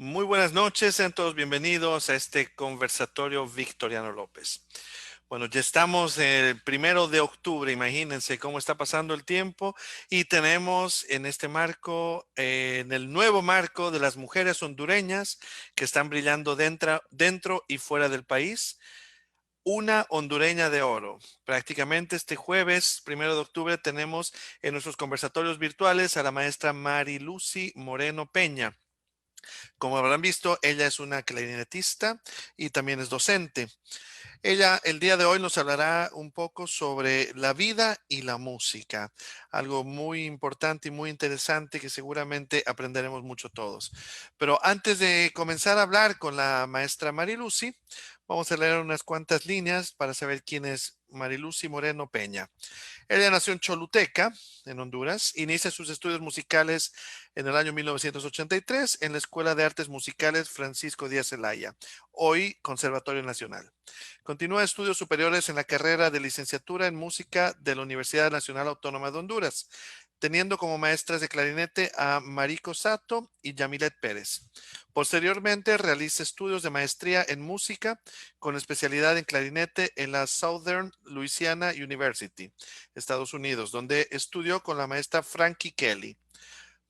Muy buenas noches, sean todos bienvenidos a este conversatorio Victoriano López. Bueno, ya estamos el 1 de octubre, imagínense cómo está pasando el tiempo y tenemos en este marco, en el nuevo marco de las mujeres hondureñas que están brillando dentro y fuera del país, una hondureña de oro. Prácticamente este jueves, 1 de octubre, tenemos en nuestros conversatorios virtuales a la maestra Mari Lucy Moreno Peña. Como habrán visto, ella es una clarinetista y también es docente. Ella el día de hoy nos hablará un poco sobre la vida y la música, algo muy importante y muy interesante que seguramente aprenderemos mucho todos. Pero antes de comenzar a hablar con la maestra Marilucy, vamos a leer unas cuantas líneas para saber quién es Marilucy Moreno Peña. Ella nació en Choluteca, en Honduras. Inicia sus estudios musicales en el año 1983 en la Escuela de Artes Musicales Francisco Díaz Zelaya, hoy Conservatorio Nacional. Continúa estudios superiores en la carrera de licenciatura en música de la Universidad Nacional Autónoma de Honduras, teniendo como maestras de clarinete a Mariko Sato y Yamilet Pérez. Posteriormente realiza estudios de maestría en música con especialidad en clarinete en la Southern Louisiana University, Estados Unidos, donde estudió con la maestra Frankie Kelly.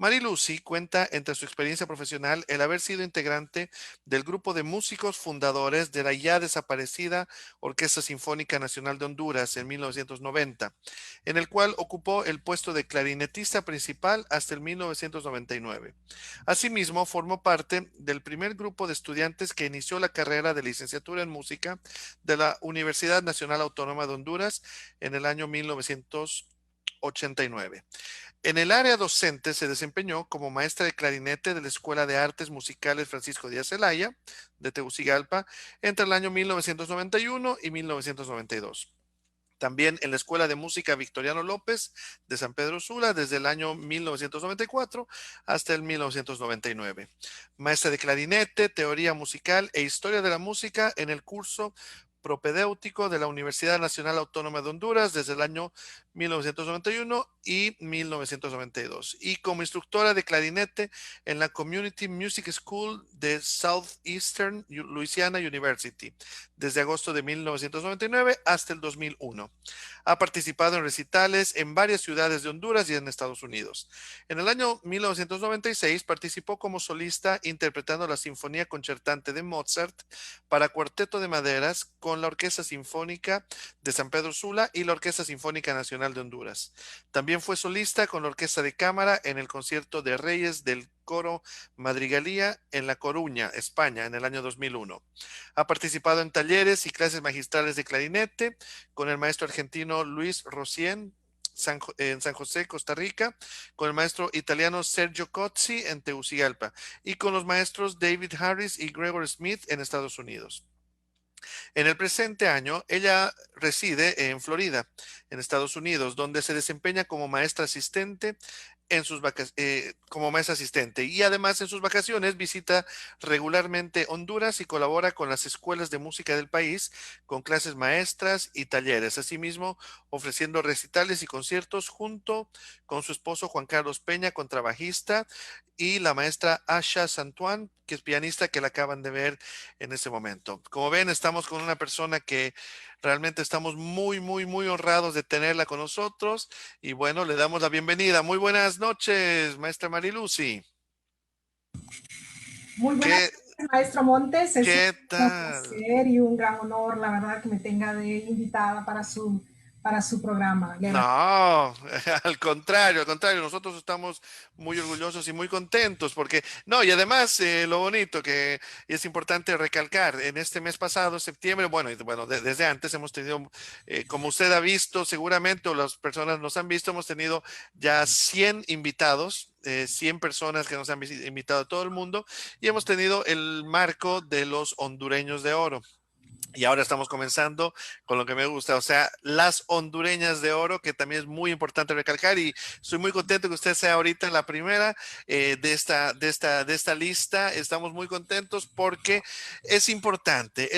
Mary Lucy cuenta entre su experiencia profesional el haber sido integrante del grupo de músicos fundadores de la ya desaparecida Orquesta Sinfónica Nacional de Honduras en 1990, en el cual ocupó el puesto de clarinetista principal hasta el 1999. Asimismo, formó parte del primer grupo de estudiantes que inició la carrera de licenciatura en música de la Universidad Nacional Autónoma de Honduras en el año 1989. En el área docente se desempeñó como maestra de clarinete de la Escuela de Artes Musicales Francisco Díaz Zelaya de Tegucigalpa entre el año 1991 y 1992. También en la Escuela de Música Victoriano López de San Pedro Sula desde el año 1994 hasta el 1999. Maestra de clarinete, teoría musical e historia de la música en el curso propedéutico de la Universidad Nacional Autónoma de Honduras desde el año 1991 y 1992. Y como instructora de clarinete en la Community Music School de Southeastern Louisiana University desde agosto de 1999 hasta el 2001. Ha participado en recitales en varias ciudades de Honduras y en Estados Unidos. En el año 1996 participó como solista interpretando la Sinfonía Concertante de Mozart para cuarteto de maderas con la Orquesta Sinfónica de San Pedro Sula y la Orquesta Sinfónica Nacional de Honduras. También fue solista con la Orquesta de Cámara en el concierto de Reyes del Coro Madrigalía en La Coruña, España, en el año 2001. Ha participado en talleres y clases magistrales de clarinete con el maestro argentino Luis Rocien en San José, Costa Rica, con el maestro italiano Sergio Cozzi en Tegucigalpa y con los maestros David Harris y Gregor Smith en Estados Unidos. En el presente año, ella reside en Florida, en Estados Unidos, donde se desempeña como maestra asistente como maestra asistente y además en sus vacaciones visita regularmente Honduras y colabora con las escuelas de música del país con clases maestras y talleres, asimismo ofreciendo recitales y conciertos junto con su esposo Juan Carlos Peña, contrabajista, y la maestra Asha Santuan, que es pianista, que la acaban de ver en ese momento. Como ven, estamos con una persona que realmente estamos muy, muy, muy honrados de tenerla con nosotros y bueno, le damos la bienvenida. Muy buenas noches, maestra Marilucy. Muy buenas ¿Qué, noches, maestro Montes. Es un qué gran tal? placer y un gran honor, la verdad, que me tenga de invitada para su programa. Le agradezco. No, al contrario, nosotros estamos muy orgullosos y muy contentos porque, no, y además lo bonito que y es importante recalcar, en este mes pasado, septiembre, bueno, desde antes hemos tenido, como usted ha visto seguramente, o las personas nos han visto, hemos tenido ya 100 invitados, 100 personas que nos han invitado a todo el mundo y hemos tenido el marco de los hondureños de oro. Y ahora estamos comenzando con lo que me gusta, o sea, las hondureñas de oro, que también es muy importante recalcar y estoy muy contento que usted sea ahorita la primera de esta lista. Estamos muy contentos porque es importante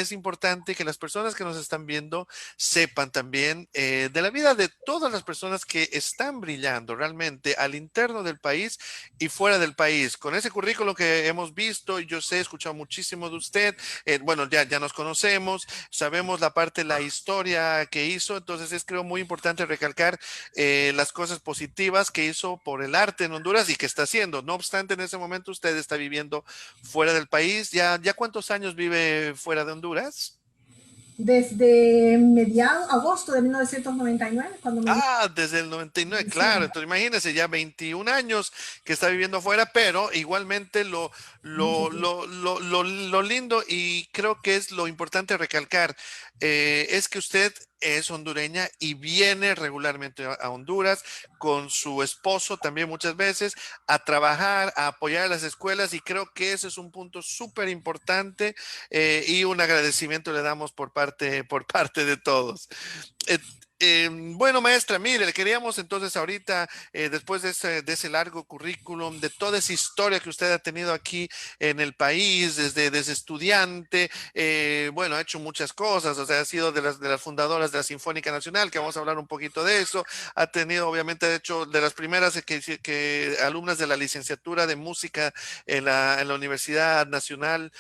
que las personas que nos están viendo sepan también de la vida de todas las personas que están brillando realmente al interno del país y fuera del país. Con ese currículo que hemos visto, yo sé, he escuchado muchísimo de usted, bueno, ya nos conocemos, sabemos la parte, la historia que hizo, entonces es creo muy importante recalcar las cosas positivas que hizo por el arte en Honduras y que está haciendo. No obstante, en ese momento usted está viviendo fuera del país. ¿Ya cuántos años vive fuera de Honduras? Desde mediados, agosto de 1999, cuando me vine Desde el 99, en claro. diciembre, Entonces imagínese ya 21 años que está viviendo afuera, pero igualmente mucho lo, tiempo. lo, lo, lo lindo y creo que es lo importante recalcar, es que usted es hondureña y viene regularmente a Honduras con su esposo también muchas veces a trabajar, a apoyar a las escuelas y creo que ese es un punto súper importante y un agradecimiento le damos por parte de todos. Eh, bueno, maestra, mire, le queríamos entonces ahorita, después de ese largo currículum, de toda esa historia que usted ha tenido aquí en el país, desde estudiante, bueno, ha hecho muchas cosas, o sea, ha sido de las fundadoras de la Sinfónica Nacional, que vamos a hablar un poquito de eso, ha tenido, obviamente, de hecho, de las primeras que alumnas de la licenciatura de música en la Universidad Nacional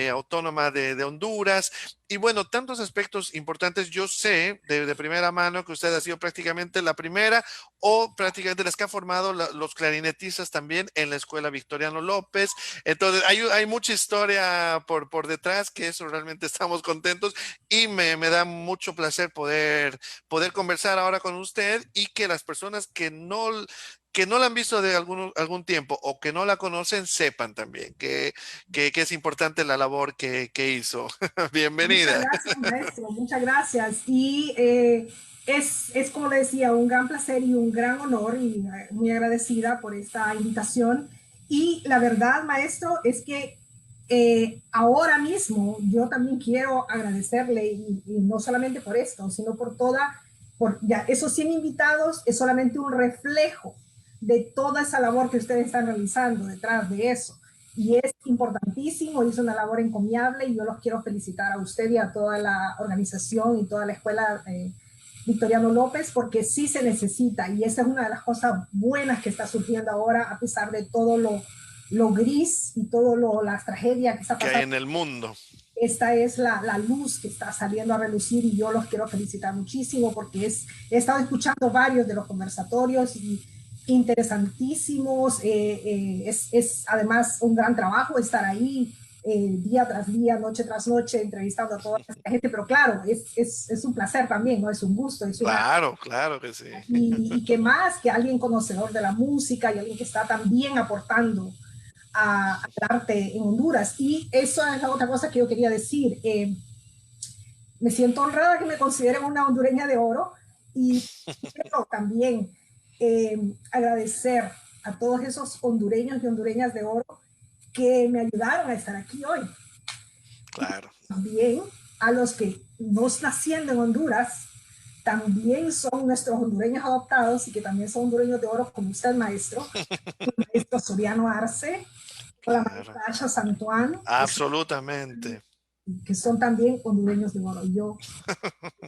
Autónoma de Honduras. Y bueno, tantos aspectos importantes. Yo sé de primera mano que usted ha sido prácticamente la primera o prácticamente las que ha formado los clarinetistas también en la Escuela Victoriano López. Entonces, hay mucha historia por detrás, que eso realmente estamos contentos y me da mucho placer poder conversar ahora con usted y que las personas que no la han visto de algún tiempo o que no la conocen sepan también que es importante la labor que hizo. Muchas Bienvenida. gracias, maestro, muchas gracias. Y es, como le decía, un gran placer y un gran honor y muy agradecida por esta invitación. Y la verdad, maestro, es que ahora mismo yo también quiero agradecerle y no solamente por esto, sino por toda, por ya esos 100 invitados es solamente un reflejo de toda esa labor que ustedes están realizando detrás de eso. Y es importantísimo, es una labor encomiable y yo los quiero felicitar a usted y a toda la organización y toda la escuela Victoriano López porque sí se necesita y esa es una de las cosas buenas que está surgiendo ahora a pesar de todo lo gris y todo las tragedias que está Que hay pasando. en el mundo. Esta es la luz que está saliendo a relucir y yo los quiero felicitar muchísimo porque he estado escuchando varios de los conversatorios y interesantísimos. Es además un gran trabajo estar ahí día tras día, noche tras noche, entrevistando a toda esta gente, pero claro, es un placer también, ¿no? Es un gusto, es una... Claro, claro que sí. Y que más que alguien conocedor de la música y alguien que está también aportando al arte en Honduras. Y eso es la otra cosa que yo quería decir. Me siento honrada que me consideren una hondureña de oro y quiero también agradecer a todos esos hondureños y hondureñas de oro que me ayudaron a estar aquí hoy. Claro. También a los que no naciendo en Honduras, también son nuestros hondureños adoptados y que también son hondureños de oro, como usted, maestro, el maestro Soriano Arce, o la Claro. maestra Asha Santuán, Absolutamente. que son también hondureños de oro. Yo,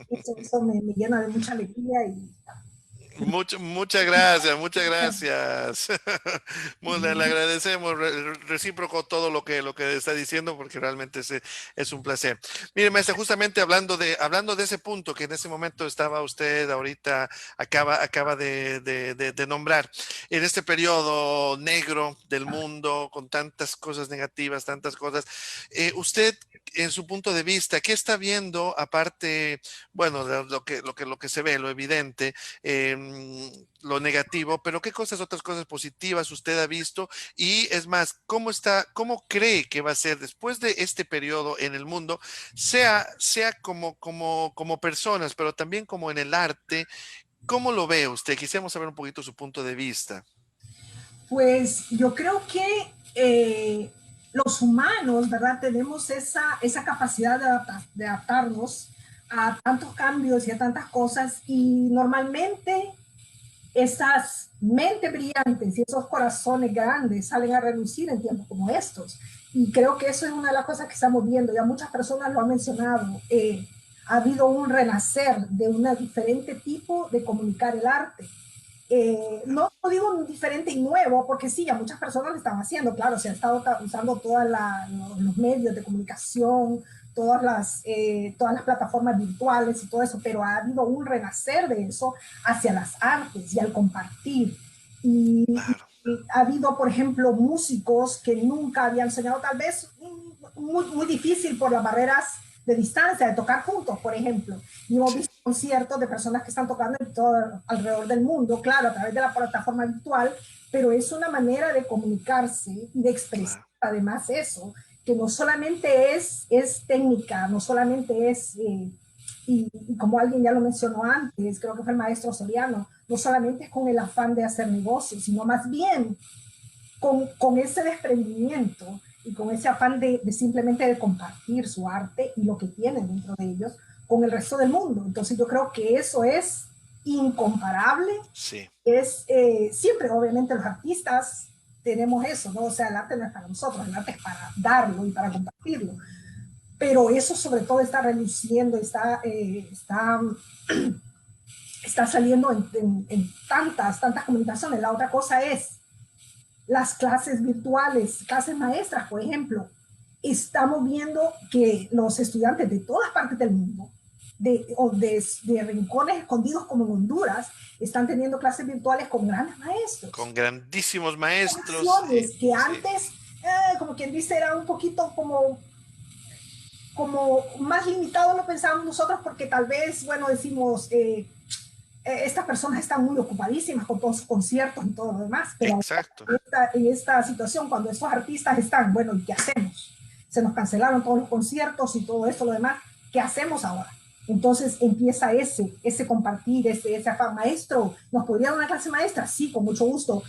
eso me llena de mucha alegría y Muchas gracias, muchas gracias. Le agradecemos recíproco todo lo que está diciendo porque realmente es un placer. Mire, maestra, justamente hablando de ese punto que en ese momento estaba usted ahorita, acaba de nombrar, en este periodo negro del mundo, con tantas cosas negativas, tantas cosas, usted, en su punto de vista, ¿qué está viendo aparte, bueno, de lo que se ve, lo evidente? Lo negativo, pero qué otras cosas positivas usted ha visto y es más, cómo cree que va a ser después de este periodo en el mundo, sea como personas, pero también como en el arte, ¿cómo lo ve usted? Quisiéramos saber un poquito su punto de vista. pues yo creo que los humanos, ¿verdad? Tenemos esa capacidad de adaptarnos a tantos cambios y a tantas cosas y normalmente esas mentes brillantes y esos corazones grandes salen a relucir en tiempos como estos. Y creo que eso es una de las cosas que estamos viendo. Ya muchas personas lo han mencionado. Ha habido un renacer de un diferente tipo de comunicar el arte. No digo un diferente y nuevo, porque sí, ya muchas personas lo están haciendo, claro, se han estado usando todos los medios de comunicación, todas las plataformas virtuales y todo eso, pero ha habido un renacer de eso hacia las artes y al compartir. Claro, Y ha habido, por ejemplo, músicos que nunca habían soñado, tal vez muy difícil por las barreras de distancia, de tocar juntos, por ejemplo. Y hemos sí, visto conciertos de personas que están tocando en todo, alrededor del mundo, claro, a través de la plataforma virtual, pero es una manera de comunicarse y de expresar claro. además eso, que no solamente es técnica, no solamente es, y como alguien ya lo mencionó antes, creo que fue el maestro Soriano, no solamente es con el afán de hacer negocios, sino más bien con ese desprendimiento y con ese afán de simplemente de compartir su arte y lo que tienen dentro de ellos con el resto del mundo. Entonces yo creo que eso es incomparable. Sí, Es siempre, obviamente, los artistas tenemos eso, ¿no? O sea, el arte no es para nosotros, el arte es para darlo y para compartirlo. Pero eso sobre todo está reluciendo, está saliendo en tantas comunicaciones. La otra cosa es las clases virtuales, clases maestras, por ejemplo. Estamos viendo que los estudiantes de todas partes del mundo, de rincones escondidos como en Honduras, están teniendo clases virtuales con grandes maestros. con grandísimos maestros. Que Sí, antes, como quien dice, era un poquito como más limitado lo pensábamos nosotros porque tal vez, bueno, decimos, estas personas están muy ocupadísimas con todos sus conciertos y todo lo demás, pero exacto. en esta situación, cuando estos artistas están, bueno, ¿y qué hacemos? Se nos cancelaron todos los conciertos y todo eso, lo demás, ¿qué hacemos ahora? Entonces empieza ese compartir, ese afán. Maestro, ¿nos podría dar una clase maestra? Sí, con mucho gusto.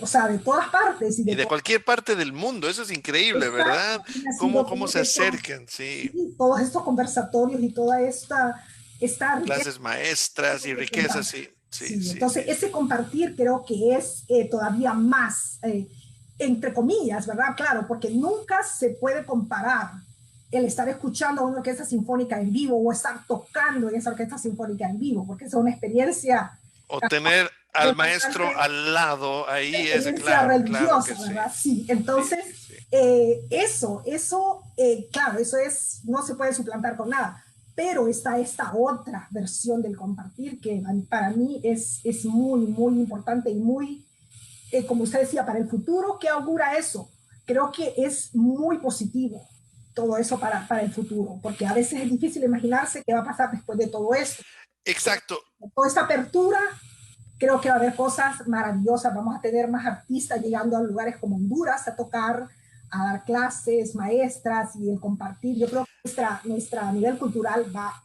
O sea, de todas partes y Y de de todas. cualquier parte del mundo, eso es increíble, ¿verdad? Exacto, ha ¿Cómo, sido cómo todo se eso, acercan? Sí, sí, todos estos conversatorios y toda esta riqueza. clases maestras y riquezas, sí, sí, Sí, sí, entonces sí. ese compartir creo que es todavía más, entre comillas, ¿verdad? Claro, porque nunca se puede comparar el estar escuchando a una orquesta sinfónica en vivo o estar tocando en esa orquesta sinfónica en vivo, porque es una experiencia, O tener al maestro bastante al lado, ahí es experiencia claro, claro religiosa, que sí. ¿verdad? Sí, Sí, entonces sí, sí. claro, eso no se puede suplantar con nada, pero está esta otra versión del compartir que para mí es muy importante y muy, como usted decía, para el futuro, ¿qué augura eso? Creo que es muy positivo todo eso para el futuro, porque a veces es difícil imaginarse qué va a pasar después de todo esto. Exacto. Toda esta apertura, creo que va a haber cosas maravillosas. Vamos a tener más artistas llegando a lugares como Honduras a tocar, a dar clases, maestras y el compartir. Yo creo que nuestra nivel cultural va.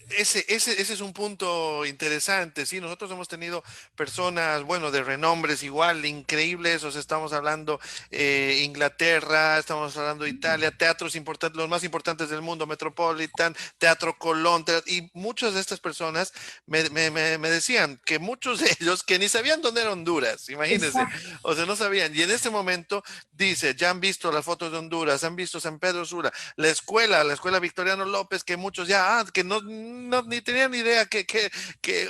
Ese es un punto interesante, sí, nosotros hemos tenido personas, bueno, de renombres igual, increíbles, o sea, estamos hablando Inglaterra, estamos hablando Italia, teatros importantes, los más importantes del mundo, Metropolitan, Teatro Colón, y muchas de estas personas me decían que muchos de ellos que ni sabían dónde era Honduras, imagínense, Exacto, o sea, no sabían, y en este momento dice, ya han visto las fotos de Honduras, han visto San Pedro Sula, la escuela Victoriano López, que muchos ya, que ni tenían ni idea que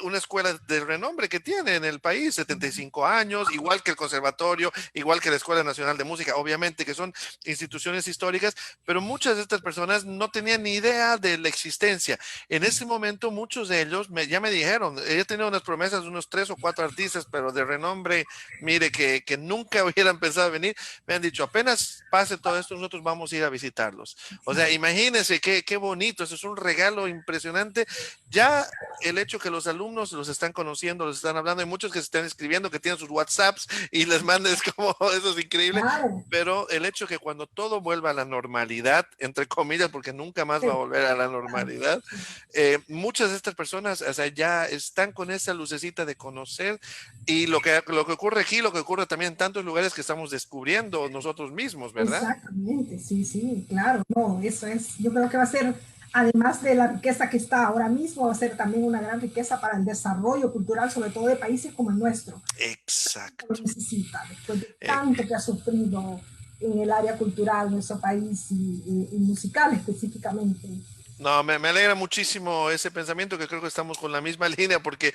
una escuela de renombre que tiene en el país, 75 años, igual que el conservatorio, igual que la Escuela Nacional de Música, obviamente que son instituciones históricas, pero muchas de estas personas no tenían ni idea de la existencia. En ese momento muchos de ellos ya me dijeron, ella tenía unas promesas de unos 3 o 4 artistas, pero de renombre, mire, que nunca hubieran pensado venir, me han dicho, apenas pase todo esto, nosotros vamos a ir a visitarlos. O sea, imagínense qué bonito, eso es un regalo impresionante interesante. Ya el hecho que los alumnos los están conociendo, los están hablando, hay muchos que se están escribiendo, que tienen sus WhatsApps y les mandes como, eso es increíble, Claro, pero el hecho que cuando todo vuelva a la normalidad, entre comillas, porque nunca más va a sí, volver a la claro, normalidad, sí. muchas de estas personas, o sea, ya están con esa lucecita de conocer y lo que ocurre aquí, lo que ocurre también en tantos lugares que estamos descubriendo nosotros mismos, ¿verdad? Exactamente, sí, sí, claro, no, eso es, yo creo que va a ser, además de la riqueza que está ahora mismo, va a ser también una gran riqueza para el desarrollo cultural, sobre todo de países como el nuestro. Lo Exacto. necesita, después de Eh, tanto que ha sufrido en el área cultural nuestro país y musical específicamente. No, me alegra muchísimo ese pensamiento, que creo que estamos con la misma línea, porque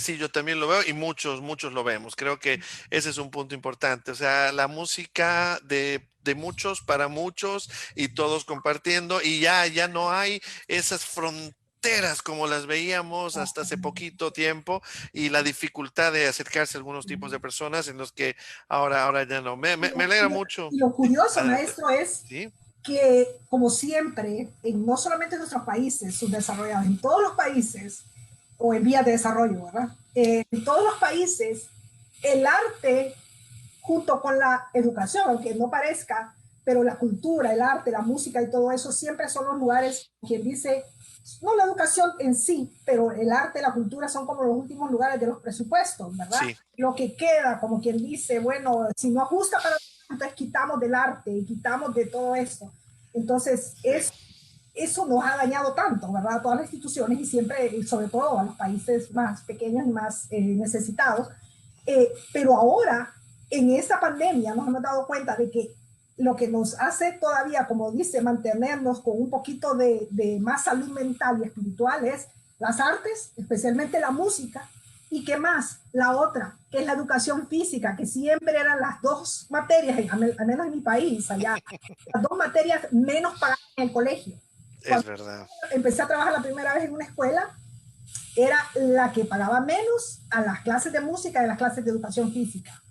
sí, yo también lo veo y muchos lo vemos. Creo que ese es un punto importante. O sea, la música de muchos para muchos y todos compartiendo y ya no hay esas fronteras como las veíamos hasta hace poquito tiempo y la dificultad de acercarse a algunos tipos de personas en los que ahora ya no. Me alegra mucho. Y lo curioso, Adelante. maestro, es Sí, que, como siempre, no solamente en nuestros países subdesarrollados, en todos los países, o en vías de desarrollo, ¿verdad? En todos los países, el arte, junto con la educación, aunque no parezca, pero la cultura, el arte, la música y todo eso, siempre son los lugares, quien dice, no la educación en sí, pero el arte, la cultura son como los últimos lugares de los presupuestos, ¿verdad? sí. Lo que queda, como quien dice, bueno, si no ajusta para entonces quitamos del arte y quitamos de todo esto. Entonces, Sí. eso nos ha dañado tanto, ¿verdad? A todas las instituciones y siempre, y sobre todo a los países más pequeños y más necesitados. Pero ahora, en esta pandemia, nos hemos dado cuenta de que lo que nos hace todavía, como dice, mantenernos con un poquito de más salud mental y espiritual es las artes, especialmente la música, y qué más, la otra, que es la educación física, que siempre eran las dos materias, al menos en mi país, allá, las dos materias menos pagadas en el colegio. Es Cuando verdad. empecé a trabajar la primera vez en una escuela, era la que pagaba menos a las clases de música y a las clases de educación física.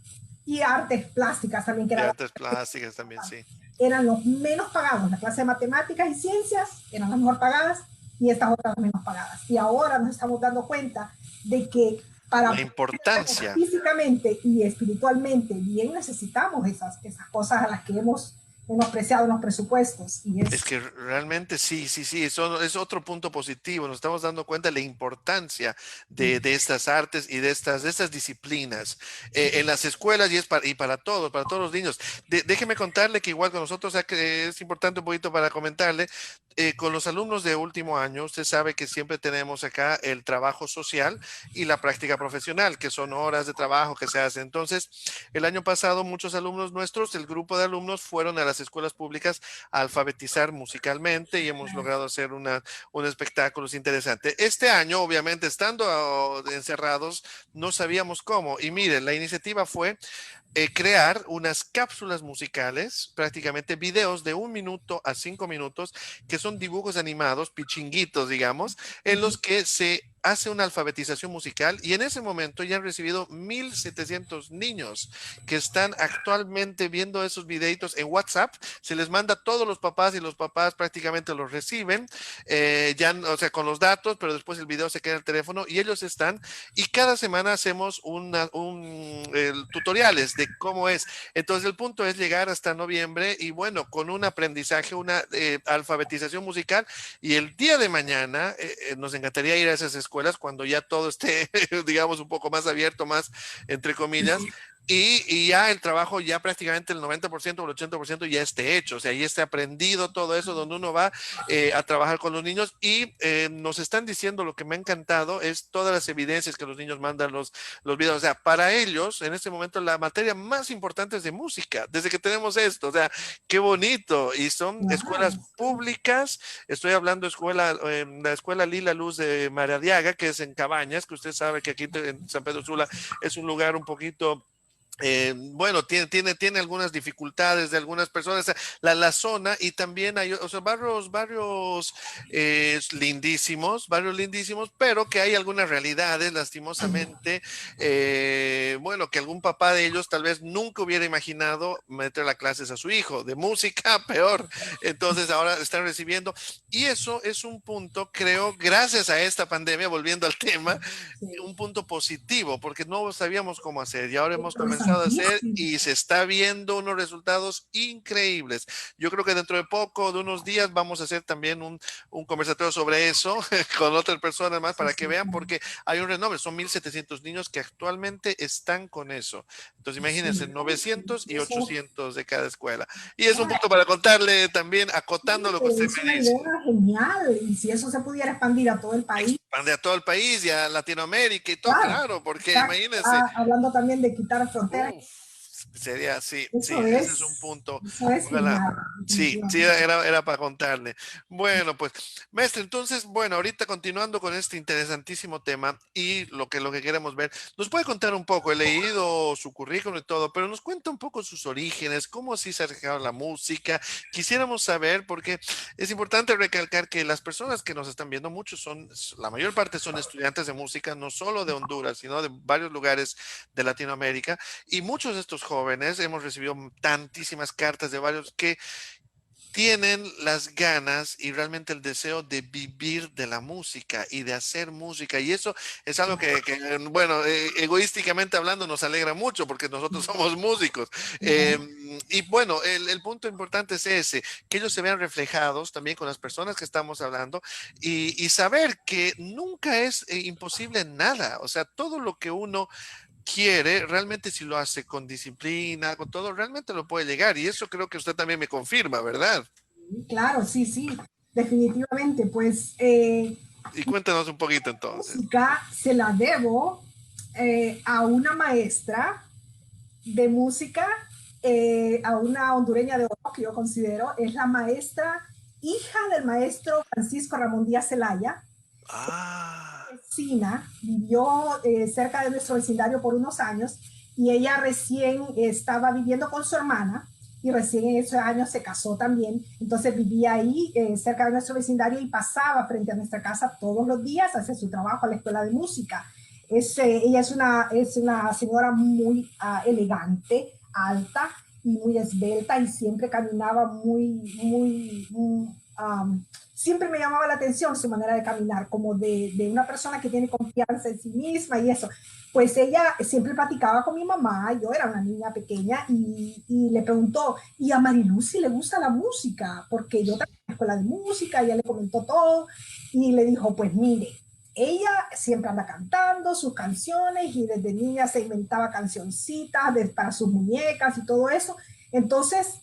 Y artes plásticas también, que Y era artes plásticas también, sí. eran los menos pagados. La clase de matemáticas y ciencias eran las mejor pagadas y estas otras las menos pagadas. Y ahora nos estamos dando cuenta de que La para importancia. físicamente y espiritualmente bien necesitamos esas cosas a las que hemos menospreciado en los presupuestos. Y Es es que realmente sí, eso es otro punto positivo. Nos estamos dando cuenta de la importancia de estas artes y de estas disciplinas en las escuelas y para todos los niños. Déjeme contarle que igual con nosotros, o sea, que es importante un poquito para comentarle, con los alumnos de último año, usted sabe que siempre tenemos acá el trabajo social y la práctica profesional, que son horas de trabajo que se hacen. Entonces, el año pasado muchos alumnos nuestros, el grupo de alumnos, fueron a las escuelas públicas a alfabetizar musicalmente y hemos logrado hacer un espectáculo interesante. Este año, obviamente, estando encerrados, no sabíamos cómo. Y miren, la iniciativa fue crear unas cápsulas musicales, prácticamente videos de 1 minuto a 5 minutos, que son dibujos animados, pichinguitos, digamos, en los que se hace una alfabetización musical y en ese momento ya han recibido 1,700 niños que están actualmente viendo esos videitos en WhatsApp. Se les manda a todos los papás y los papás prácticamente los reciben, ya, o sea, con los datos, pero después el video se queda en el teléfono y ellos están y cada semana hacemos tutoriales de cómo es. Entonces el punto es llegar hasta noviembre y bueno, con un aprendizaje, una alfabetización musical y el día de mañana nos encantaría ir a esas escuelas cuando ya todo esté, digamos, un poco más abierto, más entre comillas. Y ya el trabajo, ya prácticamente el 90% o el 80% ya esté hecho, o sea, ya esté aprendido todo eso, donde uno va a trabajar con los niños y nos están diciendo lo que me ha encantado es todas las evidencias que los niños mandan los videos, o sea, para ellos en este momento la materia más importante es de música, desde que tenemos esto, o sea, qué bonito, y son escuelas públicas, estoy hablando la escuela Lila Luz de Maradiaga, que es en Cabañas, que usted sabe que aquí en San Pedro Sula es un lugar un poquito bueno, tiene algunas dificultades de algunas personas, la zona, y también hay, o sea, barrios lindísimos, pero que hay algunas realidades, lastimosamente, bueno, que algún papá de ellos tal vez nunca hubiera imaginado meter a clases a su hijo, de música, peor. Entonces ahora están recibiendo, y eso es un punto, creo, gracias a esta pandemia, volviendo al tema, Sí, un punto positivo, porque no sabíamos cómo hacer y ahora hemos comenzado a hacer interesantísimo. y se está viendo unos resultados increíbles. Yo creo que dentro de poco, de unos días, vamos a hacer también un conversatorio sobre eso con otras personas más Sí, para que sí, vean, claro. porque hay un renombre, son 1.700 niños que actualmente están con eso. Entonces, imagínense, Excelente. 900 y Eso, 800 de cada escuela. Y es un punto para contarle también, acotando lo que usted es me una dice. idea genial. Y si eso se pudiera expandir a todo el país, Expande a todo el país y a Latinoamérica y todo, claro. claro, porque Está, imagínense. hablando también de quitar fronteras, Uf, sería, sí, sí, eso ese es un es, punto. eso es Ojalá. genial, Sí, sí, definitivamente. era para contarle. Bueno, pues, maestro, entonces, bueno, ahorita continuando con este interesantísimo tema y lo que queremos ver, nos puede contar un poco, he leído su currículum y todo, pero nos cuenta un poco sus orígenes, cómo así se ha acercado a la música. Quisiéramos saber, porque es importante recalcar que las personas que nos están viendo, muchos son, la mayor parte son estudiantes de música, no solo de Honduras, sino de varios lugares de Latinoamérica. Y muchos de estos jóvenes hemos recibido tantísimas cartas de varios que tienen las ganas y realmente el deseo de vivir de la música y de hacer música. Y eso es algo bueno, egoísticamente hablando, nos alegra mucho porque nosotros somos músicos. Eh, y bueno, el punto importante es ese, que ellos se vean reflejados también con las personas que estamos hablando y saber que nunca es imposible nada. O sea, todo lo que uno quiere, realmente si lo hace con disciplina, con todo, realmente lo puede llegar. Y eso creo que usted también me confirma, ¿verdad? Claro, sí, sí, definitivamente. Pues Y cuéntanos un poquito entonces. música se la debo a una maestra de música, a una hondureña de oro que yo considero, es la maestra, hija del maestro Francisco Ramón Díaz Zelaya, Ah, vecina, vivió cerca de nuestro vecindario por unos años y ella recién estaba viviendo con su hermana y recién en esos años se casó también. Entonces vivía ahí cerca de nuestro vecindario y pasaba frente a nuestra casa todos los días a hacer su trabajo a la escuela de música. Ella es una señora muy elegante, alta y muy esbelta y siempre caminaba siempre me llamaba la atención su manera de caminar, como de una persona que tiene confianza en sí misma y eso. Pues ella siempre platicaba con mi mamá, yo era una niña pequeña, y le preguntó, ¿y a Marilucy le gusta la música? Porque yo también en la escuela de música, ella le comentó todo, y le dijo, pues mire, ella siempre anda cantando sus canciones y desde niña se inventaba cancioncitas para sus muñecas y todo eso. Entonces,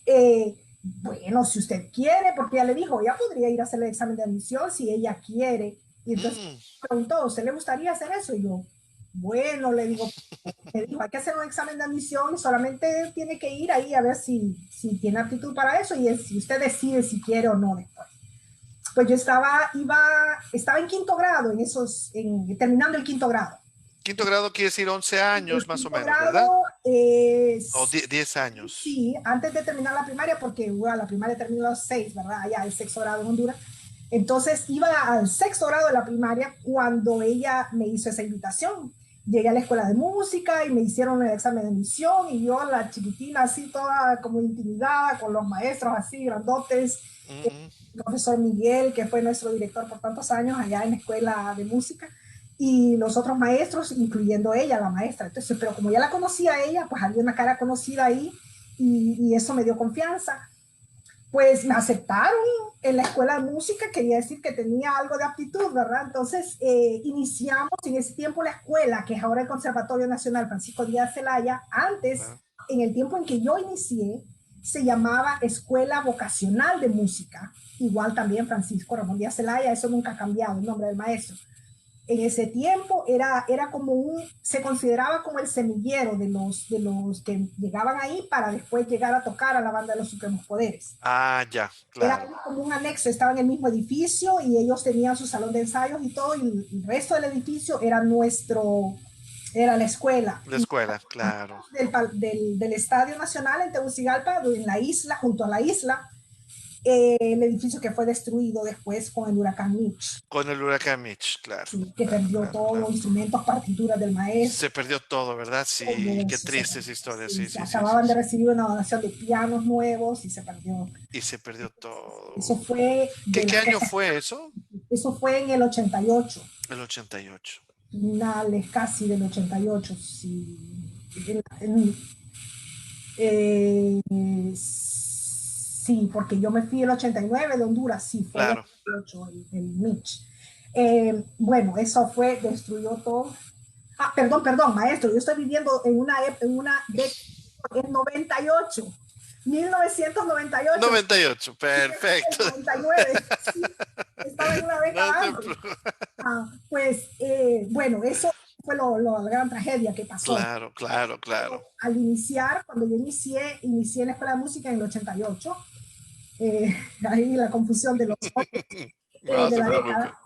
bueno, si usted quiere, porque ella le dijo, ella podría ir a hacer el examen de admisión si ella quiere. Y entonces mm, preguntó, ¿usted le gustaría hacer eso? Y yo, bueno, le digo, me dijo, hay que hacer un examen de admisión y solamente tiene que ir ahí a ver si tiene aptitud para eso y si usted decide si quiere o no después. Pues yo estaba en quinto grado, terminando el quinto grado. quinto grado quiere decir 11 El años más o quinto menos, ¿verdad? grado O es 10 años. sí, antes de terminar la primaria, porque bueno, la primaria terminó a los 6, ¿verdad? Allá el sexto grado en Honduras. Entonces iba al sexto grado de la primaria cuando ella me hizo esa invitación. Llegué a la escuela de música y me hicieron el examen de admisión y yo, la chiquitina, así toda como intimidada, con los maestros así grandotes, Mm, mm. el profesor Miguel, que fue nuestro director por tantos años allá en la escuela de música, y los otros maestros, incluyendo ella, la maestra. Entonces, pero como ya la conocía a ella, pues había una cara conocida ahí y eso me dio confianza. Pues me aceptaron en la escuela de música, quería decir que tenía algo de aptitud, ¿verdad? Entonces iniciamos en ese tiempo la escuela, que es ahora el Conservatorio Nacional Francisco Díaz Zelaya. Antes, Claro. en el tiempo en que yo inicié, se llamaba Escuela Vocacional de Música, igual también Francisco Ramón Díaz Zelaya, eso nunca ha cambiado el nombre del maestro. En ese tiempo era como se consideraba como el semillero de los que llegaban ahí para después llegar a tocar a la banda de los Supremos Poderes. Ah, ya, Era claro. como un anexo, estaba en el mismo edificio y ellos tenían su salón de ensayos y todo, y el resto del edificio era era la escuela. La escuela, claro. Del Estadio Nacional en Tegucigalpa, en la isla, junto a la isla, el edificio que fue destruido después con el huracán Mitch, Con el huracán Mitch, claro, sí, que claro, perdió claro, todo, claro. instrumentos, partituras del maestro, Se perdió todo, ¿verdad? Sí, todo qué eso se triste perdió. esa historia, Sí, sí, se sí, sí, sí, acababan de sí. recibir una donación de pianos nuevos y se perdió. Y se perdió Eso todo. fue de ¿Qué las año cosas. fue eso? Eso fue en el 88, El 88. finales casi del 88. Sí, en, eh, sí, porque yo me fui el 89 de Honduras, sí, fue el Claro. 88, el Mitch. Bueno, eso fue, destruyó todo. Ah, perdón, maestro, yo estoy viviendo en una década, en 98, 1998, 98, el perfecto. 99, sí, estaba en una No década te antes. preocupes. Pues bueno, eso fue la gran tragedia que pasó. Claro, claro, claro. Al iniciar, cuando yo inicié en la escuela de música en el 88, eh, ahí la confusión de los años No de se la preocupe. década.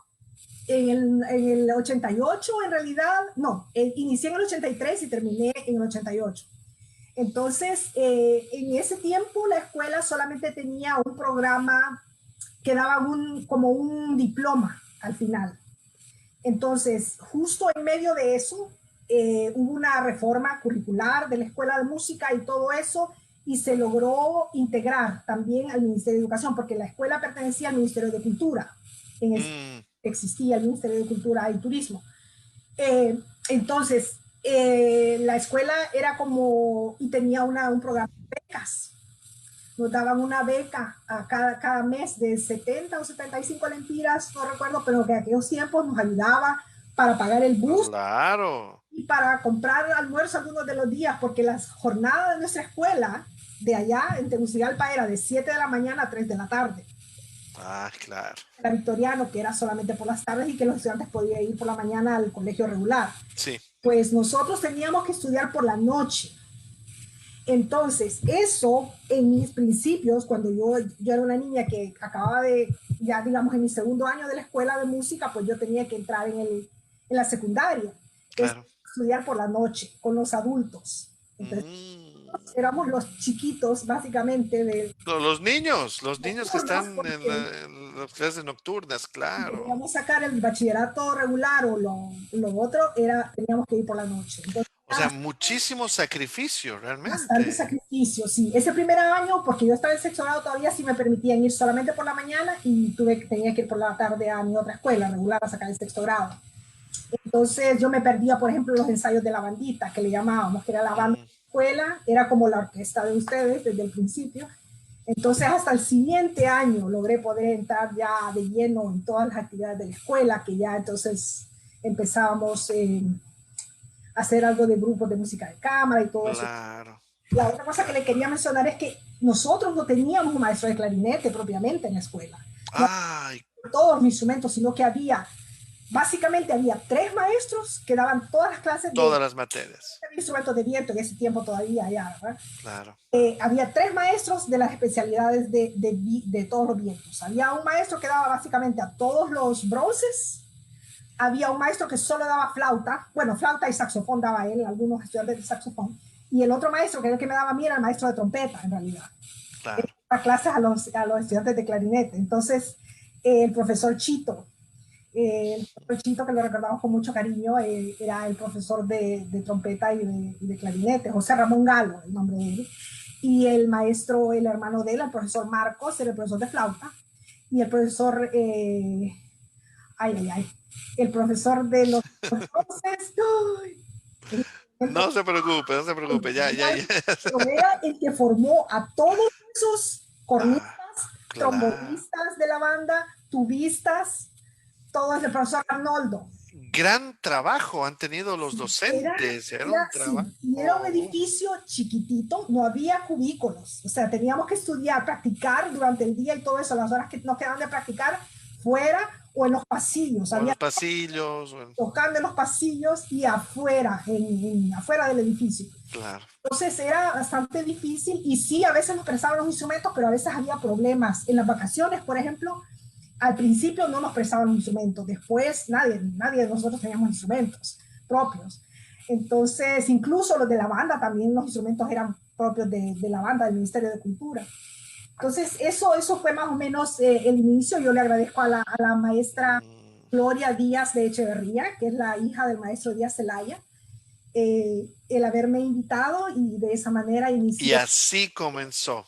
En el 88, en realidad, no, inicié en el 83 y terminé en el 88. Entonces, en ese tiempo la escuela solamente tenía un programa que daba como un diploma al final. Entonces, justo en medio de eso, hubo una reforma curricular de la escuela de música y todo eso, y se logró integrar también al Ministerio de Educación, porque la escuela pertenecía al Ministerio de Cultura. En ese Mm, existía el Ministerio de Cultura y Turismo. Entonces, la escuela era como, y tenía un programa de becas. Nos daban una beca a cada mes de 70 o 75 lempiras, no recuerdo, pero que en aquellos tiempos nos ayudaba para pagar el bus claro. y para comprar almuerzo algunos de los días, porque las jornadas de nuestra escuela de allá en Tegucigalpa era de 7 de la mañana a 3 de la tarde. Ah, claro. Era Victoriano, que era solamente por las tardes y que los estudiantes podían ir por la mañana al colegio regular. Sí, Pues nosotros teníamos que estudiar por la noche. Entonces, eso en mis principios, cuando yo era una niña que acababa de, ya digamos, en mi segundo año de la escuela de música, pues yo tenía que entrar en la secundaria, es claro. estudiar por la noche con los adultos. Entonces, Mm. éramos los chiquitos, básicamente, de Los niños que turnos, están porque en las clases nocturnas, claro. queríamos sacar el bachillerato regular o lo otro, teníamos que ir por la noche. Entonces, O sea, muchísimo sacrificio, bastante realmente. sacrificio, sí. Ese primer año, porque yo estaba en sexto grado, todavía sí me permitían ir solamente por la mañana y tenía que ir por la tarde a mi otra escuela regular a sacar el sexto grado. Entonces yo me perdía, por ejemplo, los ensayos de la bandita, que le llamábamos, que era la banda de Mm, la escuela, era como la orquesta de ustedes desde el principio. Entonces hasta el siguiente año logré poder entrar ya de lleno en todas las actividades de la escuela, que ya entonces empezábamos a hacer algo de grupos de música de cámara y todo eso. claro, La otra cosa que le claro. quería mencionar es que nosotros no teníamos un maestro de clarinete propiamente en la escuela. No Ay, había todos los instrumentos, sino que básicamente había tres maestros que daban todas las clases todas de las materias. instrumentos de viento en ese tiempo todavía ya, ¿verdad? Claro. Había tres maestros de las especialidades de todos los vientos. Había un maestro que daba básicamente a todos los bronces, había un maestro que solo daba flauta, bueno, flauta y saxofón daba él, algunos estudiantes de saxofón, y el otro maestro, que era el que me daba a mí, era el maestro de trompeta, en realidad. Claro. Daba clases a los estudiantes de clarinete. Entonces, el profesor Chito, el profesor Chito, que lo recordamos con mucho cariño, era el profesor de trompeta y de clarinete, José Ramón Galo, el nombre de él, y el maestro, el hermano de él, el profesor Marcos, era el profesor de flauta, y el profesor, el profesor de los entonces, No se preocupe, no se preocupe. Ya, ya, ya. pero era el que formó a todos esos cornistas, Ah, claro. trombonistas de la banda, tubistas, todo ese profesor Arnoldo. Gran trabajo han tenido los Sí, docentes. Era un trabajo. sí, y era un edificio chiquitito, no había cubículos, o sea, teníamos que estudiar, practicar durante el día y todo eso, las horas que nos quedaban de practicar fuera o en los pasillos, O en había los pasillos. tocando en los pasillos y afuera, afuera del edificio. Claro. Entonces era bastante difícil y sí, a veces nos prestaban los instrumentos, pero a veces había problemas. En las vacaciones, por ejemplo, al principio no nos prestaban los instrumentos, después nadie de nosotros teníamos instrumentos propios. Entonces, incluso los de la banda, también los instrumentos eran propios de la banda, del Ministerio de Cultura. Entonces, eso fue más o menos el inicio. Yo le agradezco a la maestra Mm. Gloria Díaz de Echeverría, que es la hija del maestro Díaz Zelaya, el haberme invitado y de esa manera Y inicié, así comenzó.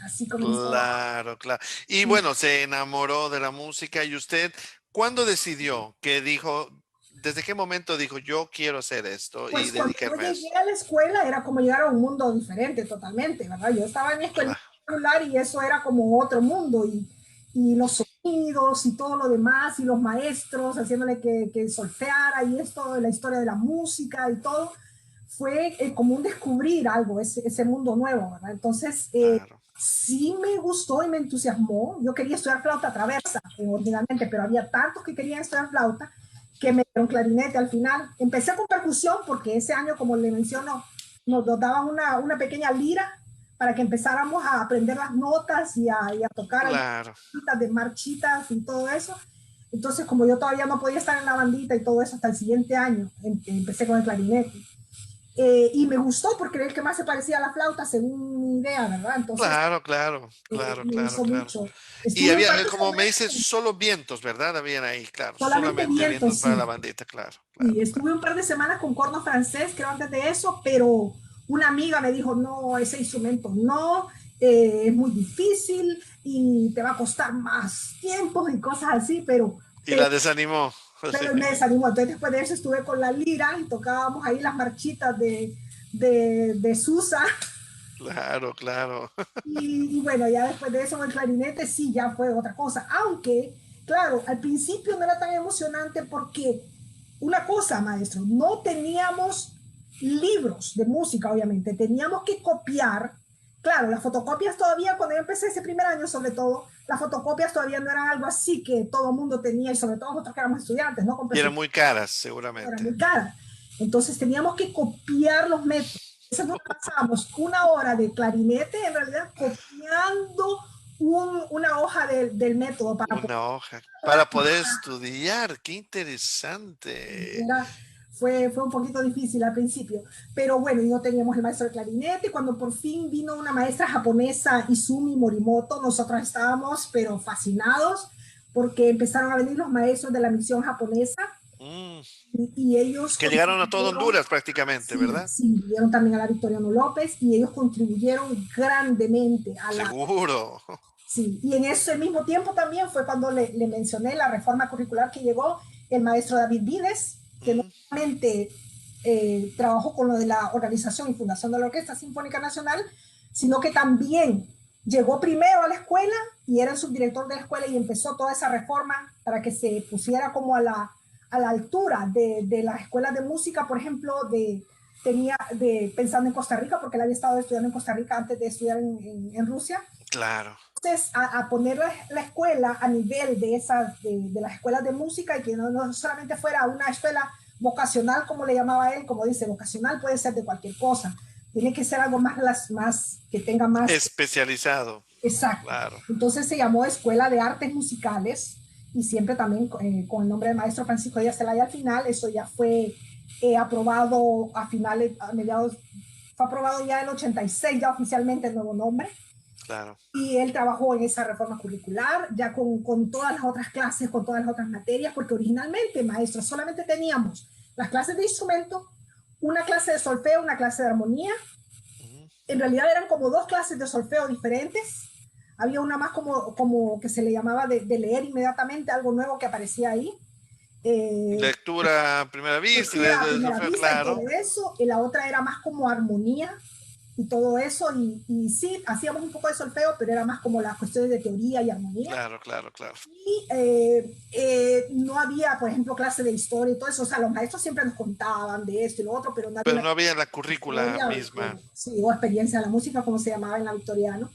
así comenzó. Claro, claro. Y bueno, se enamoró de la música. ¿Y usted cuándo decidió que dijo, desde qué momento dijo, yo quiero hacer esto y Pues cuando yo dedicarme a llegué eso? a la escuela era como llegar a un mundo diferente totalmente, ¿verdad? Yo estaba en mi escuela Claro, regular y eso era como otro mundo y los sonidos y todo lo demás y los maestros haciéndole que solfeara y esto, la historia de la música y todo, fue como un descubrir algo, ese mundo nuevo, ¿verdad? Entonces, claro. sí me gustó y me entusiasmó. Yo quería estudiar flauta traversa, originalmente, pero había tantos que querían estudiar flauta que me dieron clarinete al final. Empecé con percusión porque ese año, como le menciono, nos daban una pequeña lira para que empezáramos a aprender las notas y a tocar Claro. de marchitas y todo eso. Entonces, como yo todavía no podía estar en la bandita y todo eso hasta el siguiente año, empecé con el clarinete. Y me gustó porque era el que más se parecía a la flauta, según mi idea, ¿verdad? Entonces, Claro, claro, claro, me claro, gustó claro. mucho. Y Estuve un par había, de como me dices, semanas, solo vientos, ¿verdad? Habían ahí, claro, solamente solamente vientos vientos, para la sí. bandita, claro, claro, Y claro. estuve un par de semanas con corno francés, creo antes de eso, pero una amiga me dijo, no, ese instrumento no, es muy difícil y te va a costar más tiempo y cosas así, Y la desanimó. Sí, pero me desanimó. Entonces después de eso estuve con la lira y tocábamos ahí las marchitas de Susa. claro, claro. Y bueno, ya después de eso el clarinete sí, ya fue otra cosa. Aunque, claro, al principio no era tan emocionante porque una cosa, maestro, no teníamos libros de música, obviamente, teníamos que copiar. Claro, las fotocopias todavía, cuando yo empecé ese primer año, sobre todo, las fotocopias todavía no eran algo así que todo el mundo tenía, y sobre todo nosotros que éramos estudiantes, ¿no? Con Y eran presupuesto, muy caras, era seguramente. muy cara. Entonces teníamos que copiar los métodos. Eso nos pasábamos una hora de clarinete, en realidad, copiando una hoja del método para poder. Una hoja para poder estudiar. Qué interesante. Era, fue un poquito difícil al principio, pero bueno, y no teníamos el maestro de clarinete. Cuando por fin vino una maestra japonesa, Izumi Morimoto, nosotros estábamos pero fascinados porque empezaron a venir los maestros de la misión japonesa Mm, y ellos que llegaron a todo contribuyeron, Honduras prácticamente, sí, ¿verdad? sí, vieron también a la Victoriano López y ellos contribuyeron grandemente a la. Seguro. Sí, y en ese mismo tiempo también fue cuando le mencioné la reforma curricular que llegó el maestro David Vides, que no Mm, solamente trabajó con lo de la organización y fundación de la Orquesta Sinfónica Nacional, sino que también llegó primero a la escuela y era el subdirector de la escuela y empezó toda esa reforma para que se pusiera como a la altura de las escuelas de música, por ejemplo, pensando en Costa Rica, porque él había estado estudiando en Costa Rica antes de estudiar en Rusia. claro. Entonces, a poner la escuela a nivel de las escuelas de música y que no solamente fuera una escuela vocacional, como le llamaba él, como dice, vocacional puede ser de cualquier cosa, tiene que ser algo más que tenga más Especializado. exacto. Claro. Entonces se llamó Escuela de Artes Musicales y siempre también con el nombre del maestro Francisco Díaz Zelaya al final, eso ya fue aprobado a mediados, fue aprobado ya en el 86, ya oficialmente el nuevo nombre Claro. y él trabajó en esa reforma curricular, ya con todas las otras clases, con todas las otras materias, porque originalmente, maestros, solamente teníamos las clases de instrumento, una clase de solfeo, una clase de armonía. Ujú. En realidad eran como dos clases de solfeo diferentes. Había una más como que se le llamaba de leer inmediatamente, algo nuevo que aparecía ahí. Eh, Lectura a primera vista, lectura a primera vista y todo claro. eso, y la otra era más como armonía y todo eso, y sí, hacíamos un poco de solfeo, pero era más como las cuestiones de teoría y armonía. Claro, claro, claro. Y no había, por ejemplo, clase de historia y todo eso, o sea, los maestros siempre nos contaban de esto y lo otro, pero no había Pero una no había la currícula historia misma. sí, o experiencia de la música, como se llamaba en la Victoriano.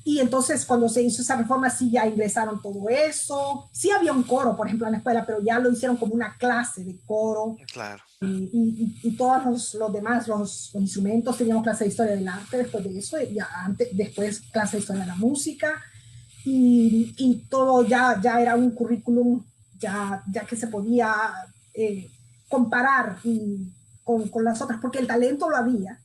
Y entonces cuando se hizo esa reforma sí ya ingresaron todo eso. Sí había un coro, por ejemplo, en la escuela, pero ya lo hicieron como una clase de coro. Claro. Y todos los demás, los instrumentos, teníamos clase de historia del arte después de eso, ya después clase de historia de la música. Y todo ya era un currículum ya que se podía comparar con las otras, porque el talento lo había,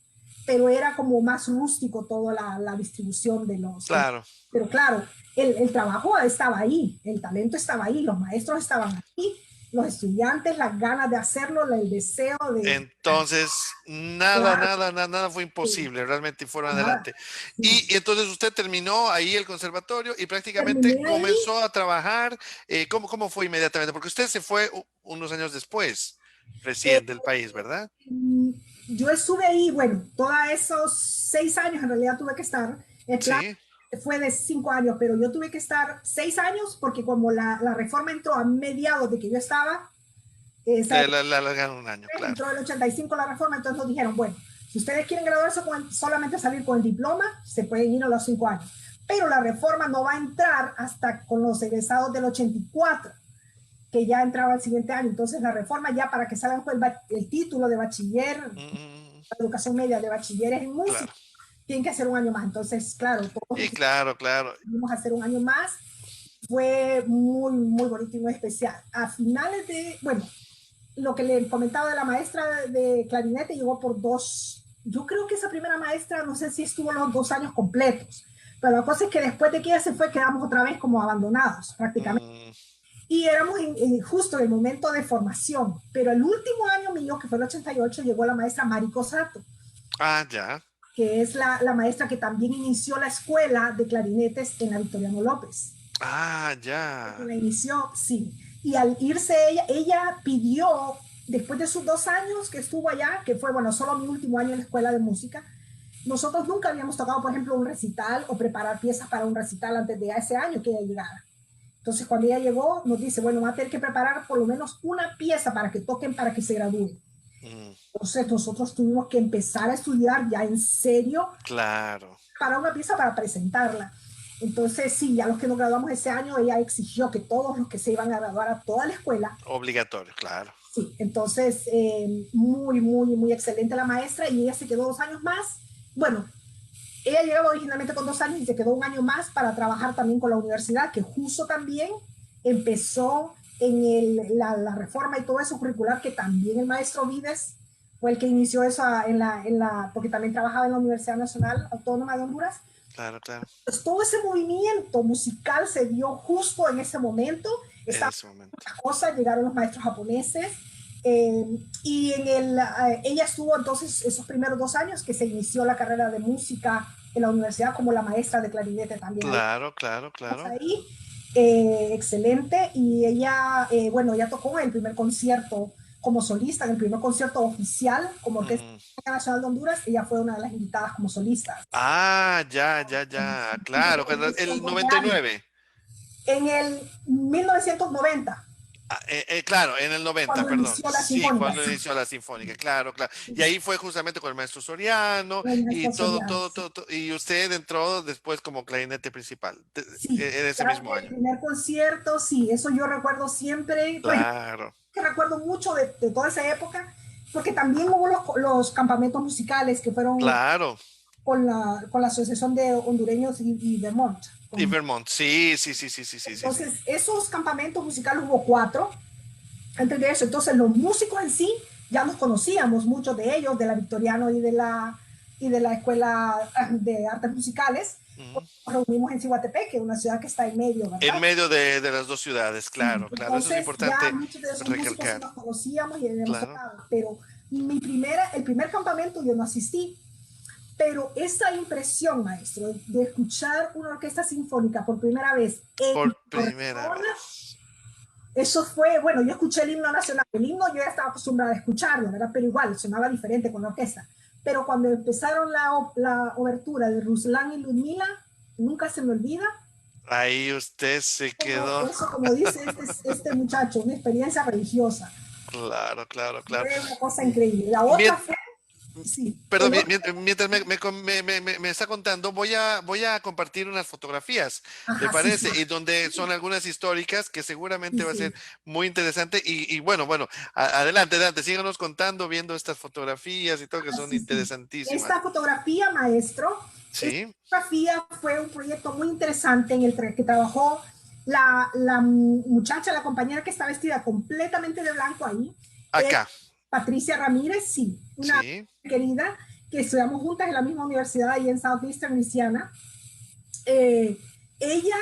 pero era como más rústico toda la distribución Claro. pero claro, el trabajo estaba ahí, el talento estaba ahí, los maestros estaban ahí, los estudiantes, las ganas de hacerlo, el deseo de... Entonces, nada, Claro, nada, nada, nada fue sí, imposible, realmente fueron nada, adelante. sí. Y entonces usted terminó ahí el conservatorio y prácticamente Terminé ahí. comenzó a trabajar. ¿Cómo fue inmediatamente? Porque usted se fue unos años después, eh, recién del país, ¿verdad? mm, yo estuve ahí, bueno, todos esos 6 años en realidad tuve que estar. El plan Sí, fue de 5 años, pero yo tuve que estar 6 años porque como la reforma entró a mediados de que yo estaba, esa, le alargaron un año, claro. entró el 85 la reforma, entonces nos dijeron, bueno, si ustedes quieren graduarse solamente salir con el diploma, se pueden ir a los 5 años. Pero la reforma no va a entrar hasta con los egresados del 84, que ya entraba el siguiente año. Entonces la reforma ya para que salgan con el título de bachiller, Mm, la educación media de bachilleres en música, claro. tienen que hacer un año más. Entonces, claro, todos Y claro, claro. decidimos hacer un año más. Fue muy, muy bonito y muy especial. A finales de, bueno, lo que le comentaba de la maestra de clarinete llegó por yo creo que esa primera maestra, no sé si estuvo los 2 años completos, pero la cosa es que después de que ella se fue, quedamos otra vez como abandonados prácticamente. Mm, Y éramos justo en el momento de formación, pero el último año mío, que fue el 88, llegó la maestra Mariko Sato, ya. que es la maestra que también inició la escuela de clarinetes en la Victoriano López. Ya. La inició, sí. Y al irse ella pidió, después de sus 2 años que estuvo allá, que fue, bueno, solo mi último año en la escuela de música, nosotros nunca habíamos tocado, por ejemplo, un recital o preparar piezas para un recital antes de ese año que ella llegara. Entonces, cuando ella llegó, nos dice, bueno, va a tener que preparar por lo menos una pieza para que toquen, para que se gradúen. Mm, Entonces, nosotros tuvimos que empezar a estudiar ya en serio claro. para una pieza para presentarla. Entonces, sí, ya los que nos graduamos ese año, ella exigió que todos los que se iban a graduar a toda la escuela, Obligatorio, claro. sí, entonces, muy, muy, muy excelente la maestra y ella se quedó 2 años más. Bueno, ella llegaba originalmente con 2 años y se quedó un año más para trabajar también con la universidad, que justo también empezó en la reforma y todo eso curricular, que también el maestro Vives fue el que inició eso porque también trabajaba en la Universidad Nacional Autónoma de Honduras. Claro, claro. Pues todo ese movimiento musical se dio justo en ese momento. En Estaban ese momento. muchas cosas, llegaron los maestros japoneses. Y ella estuvo entonces esos primeros 2 años que se inició la carrera de música en la universidad como la maestra de clarinete también Claro, claro, claro. ahí. Excelente. Y ella, bueno, ella tocó en el primer concierto como solista, en el primer concierto oficial como Orquesta Mm. Nacional de Honduras. Ella fue una de las invitadas como solista. Ya. Claro, el 99. En el 1990, Claro, en el 90, cuando perdón. inició la Sí, Sinfónica, cuando sí, inició la Sinfónica, claro, claro. Y ahí fue justamente con el maestro Soriano en y esta Soriano, sí. y usted entró después como clarinete principal Sí, en ese ya mismo el año. primer concierto, sí, eso yo recuerdo siempre, pues Claro, que recuerdo mucho de toda esa época, porque también hubo los campamentos musicales que fueron claro. con la Asociación de Hondureños y Vermont. Y Vermont, sí. Entonces, esos campamentos musicales hubo 4 antes de eso. Entonces, los músicos en sí ya nos conocíamos, muchos de ellos, de la Victoriano y de la Escuela de Artes Musicales. Ujú. Nos reunimos en Cihuatepec, que es una ciudad que está en medio, En ¿verdad? medio de las dos ciudades, Sí, claro. Eso es entonces ya importante muchos de esos músicos sí recalcar. nos conocíamos y habíamos Claro. tocado, pero el primer campamento yo no asistí, pero esa impresión, maestro, de escuchar una orquesta sinfónica por primera vez en Por primera persona, vez. eso fue, bueno, yo escuché el himno nacional, el himno yo ya estaba acostumbrada a escucharlo, ¿verdad? Pero igual, sonaba diferente con la orquesta. Pero cuando empezaron la obertura de Ruslan y Ludmila, nunca se me olvida, Ahí usted se quedó. eso como dice este muchacho, una experiencia religiosa. Claro. Fue una cosa increíble. La otra Mien- fue, sí, Perdón, el otro, mientras me está contando, voy a compartir unas fotografías, ¿le ajá, sí, sí, parece? Y donde son algunas históricas que sí, seguramente va a ser sí. muy interesante. Y bueno, adelante, síganos contando, viendo estas fotografías y todo que son Así, sí. interesantísimas. Esta fotografía, maestro, esta Sí, fotografía fue un proyecto muy interesante en el que trabajó la muchacha, la compañera que está vestida completamente de blanco ahí. Es acá. Patricia Ramírez, sí, una Sí, querida que estudiamos juntas en la misma universidad ahí en Southeastern, Louisiana. Eh, ella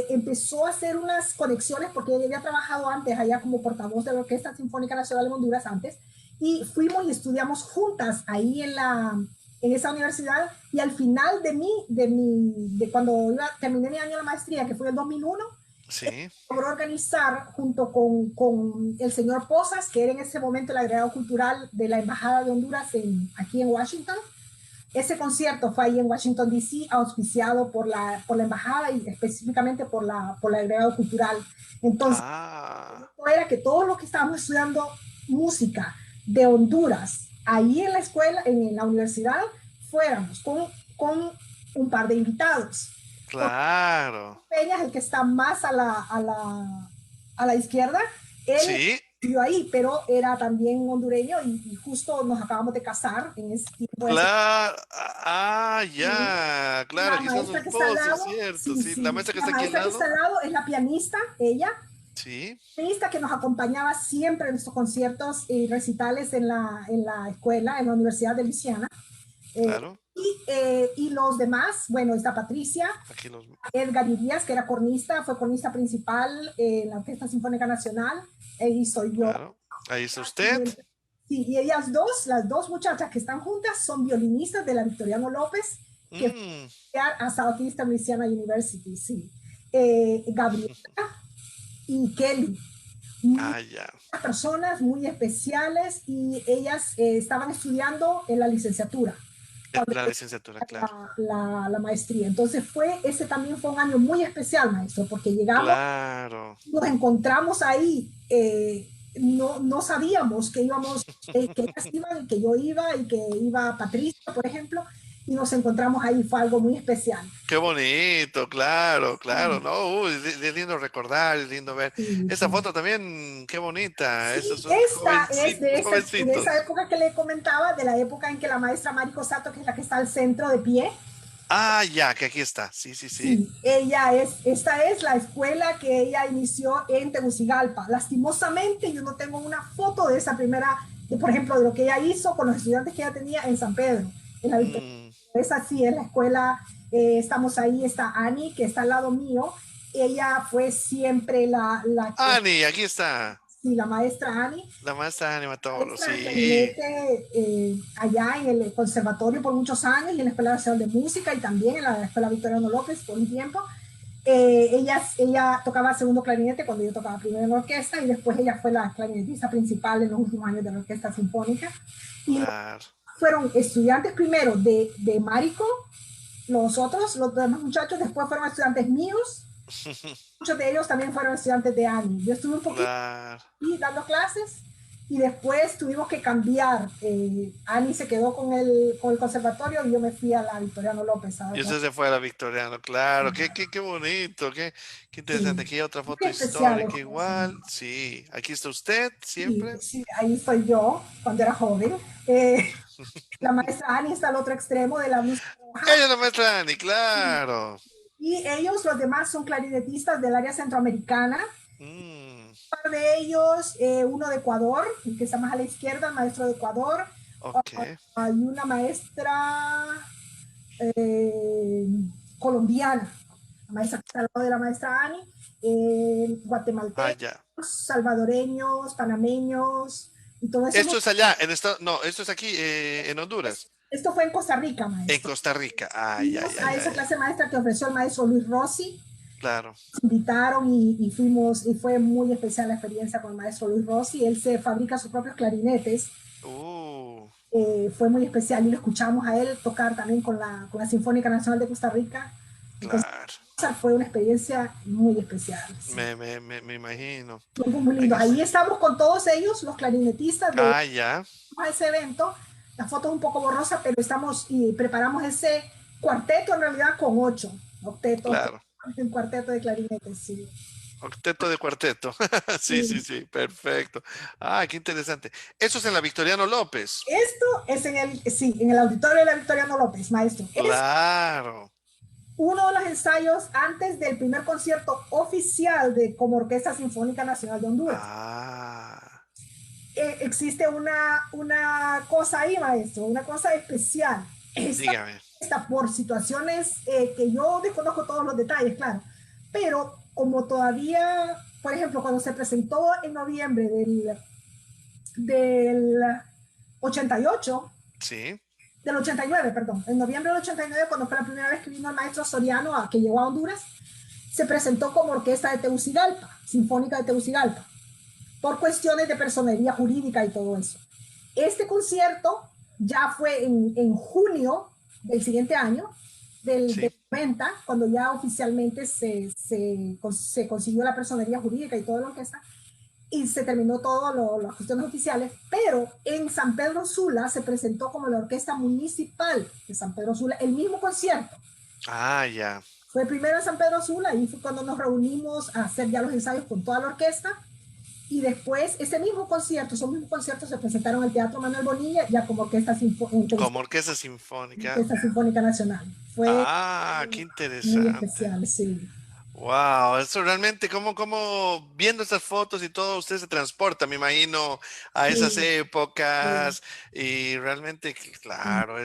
empezó a hacer unas conexiones porque ella había trabajado antes allá como portavoz de la Orquesta Sinfónica Nacional de Honduras antes, y fuimos y estudiamos juntas ahí en esa universidad, y al final de cuando terminé mi año de maestría, que fue en el 2001, sí. logró organizar junto con el señor Posas, que era en ese momento el agregado cultural de la Embajada de Honduras aquí en Washington. Ese concierto fue ahí en Washington, D.C., auspiciado por la embajada y específicamente por la agregado cultural. Entonces, Ah, era que todos los que estábamos estudiando música de Honduras, ahí en la escuela, en la universidad, fuéramos con un par de invitados. claro. Peña, el que está más a la izquierda, él Sí, vivió ahí, pero era también hondureño y justo nos acabamos de casar en ese tiempo. claro. Ah, Y ya. Claro, la aquí está su maestra que está al esposo, lado, cierto. sí, Sí, la sí, maestra que la está aquí al maestra que está lado. al lado es la pianista, ella, Sí, pianista que nos acompañaba siempre en nuestros conciertos y recitales en la escuela, en la Universidad de Luisiana. Eh, claro. y los demás, bueno, está Patricia, Aquí los. Edgar Irías, que era cornista, fue cornista principal en la Orquesta Sinfónica Nacional, y soy yo. Claro. Ahí está usted. Sí, y ellas dos, las dos muchachas que están juntas, son violinistas de la Victoriano López, que fue Mm, a Southeastern Louisiana University, sí. Gabriela y Kelly, ah, ya. personas muy especiales, y ellas estaban estudiando en la licenciatura cuando La licenciatura, claro. la maestría. Entonces ese también fue un año muy especial, maestro, porque llegamos, Claro. nos encontramos ahí, no sabíamos que íbamos, que ellas iban, que yo iba y que iba Patricia, por ejemplo, y nos encontramos ahí, fue algo muy especial. Qué bonito, claro, claro, Sí, ¿no? Uy, es lindo recordar, es lindo ver. sí, Esa sí. foto también, qué bonita. Esos Sí, son esta es jovencitos, de esa jovencitos. época que le comentaba, de la época en que la maestra Mariko Sato, que es la que está al centro de pie. Ah, ya, que aquí está. Sí, sí, sí. Sí, esta es la escuela que ella inició en Tegucigalpa. Lastimosamente, yo no tengo una foto de esa primera, por ejemplo, de lo que ella hizo con los estudiantes que ella tenía en San Pedro, en la Victoria. Mm. Esa sí es la escuela, estamos ahí, está Annie, que está al lado mío. Ella fue siempre la que, Ani, aquí está. sí, la maestra Annie, La maestra Ani Matoro, maestra de sí. clarinete allá en el conservatorio por muchos años y en la Escuela Nacional de Música y también en la Escuela Victoriano López por un tiempo. Ella tocaba segundo clarinete cuando yo tocaba primero en la orquesta, y después ella fue la clarinetista principal en los últimos años de la Orquesta Sinfónica. Y Claro. fueron estudiantes primero de Marico, los demás muchachos después fueron estudiantes míos, muchos de ellos también fueron estudiantes de Annie. Yo estuve un poquito Claro. y dando clases, y después tuvimos que cambiar. Ani se quedó con el conservatorio y yo me fui a la Victoriano López. Y usted se fue a la Victoriano, claro. Qué bonito, qué interesante. Sí, Aquí hay otra muy foto especiales. histórica igual. Sí, aquí está usted Sí, siempre. sí, ahí estoy yo cuando era joven. Eh, la maestra Ani está al otro extremo de la blusa roja. Ella es la maestra Ani, claro. Y ellos, los demás, son clarinetistas del área centroamericana. Mm, Un par de ellos, uno de Ecuador, el que está más a la izquierda, el maestro de Ecuador. ok. Hay una maestra eh, colombiana, la maestra que está al lado de la maestra Ani, Ah, guatemaltecos, ya. salvadoreños, panameños y todo eso. Esto es allá, no, esto es aquí, en Honduras, Esto fue en Costa Rica, en maestro. Costa Rica. Ah, ya, Fuimos ya, a ya, esa ya. clase maestra que ofreció el maestro Luis Rossi. Claro. Nos invitaron y fuimos, y fue muy especial la experiencia con el maestro Luis Rossi. Él se fabrica sus propios clarinetes. Uh, Fue muy especial y lo escuchamos a él tocar también con la Sinfónica Nacional de Costa Rica. Entonces, claro. fue una experiencia muy especial. Sí. Me imagino. Fue muy lindo. Aquí Ahí está. estamos con todos ellos, los clarinetistas de Ah, ya. ese evento. La foto es un poco borrosa, pero estamos y preparamos ese cuarteto en realidad con 8 octetos, Claro. un cuarteto de clarinetes, sí. Octeto de cuarteto. Sí, sí, Sí. sí. Perfecto. Ah, qué interesante. Eso es en la Victoriano López. Esto es en el auditorio de la Victoriano López, maestro. Es Claro. uno de los ensayos antes del primer concierto oficial de como Orquesta Sinfónica Nacional de Honduras. Ah. existe una cosa ahí, maestro, una cosa especial. Esta, Dígame. esta por situaciones que yo desconozco todos los detalles, claro, pero como todavía, por ejemplo, cuando se presentó en noviembre del 88, Sí, del 89, perdón, en noviembre del 89, cuando fue la primera vez que vino el maestro Soriano, que llegó a Honduras, se presentó como orquesta de Tegucigalpa, Sinfónica de Tegucigalpa, por cuestiones de personería jurídica y todo eso. Este concierto ya fue en junio del siguiente año, del sí. 90, cuando ya oficialmente se consiguió la personería jurídica y todo lo que está, y se terminó todo las cuestiones oficiales, pero en San Pedro Sula se presentó como la orquesta municipal de San Pedro Sula, el mismo concierto. Ah, ya. Fue primero en San Pedro Sula, y fue cuando nos reunimos a hacer ya los ensayos con toda la orquesta, y después ese mismo concierto, esos mismos conciertos se presentaron en el Teatro Manuel Bonilla ya como Como orquesta sinfónica. Orquesta Sinfónica Nacional. Fue Ah, qué muy interesante. especial, sí. Wow, eso realmente, como viendo estas fotos y todo, usted se transporta, me imagino, a esas Sí, sí. épocas y realmente, claro,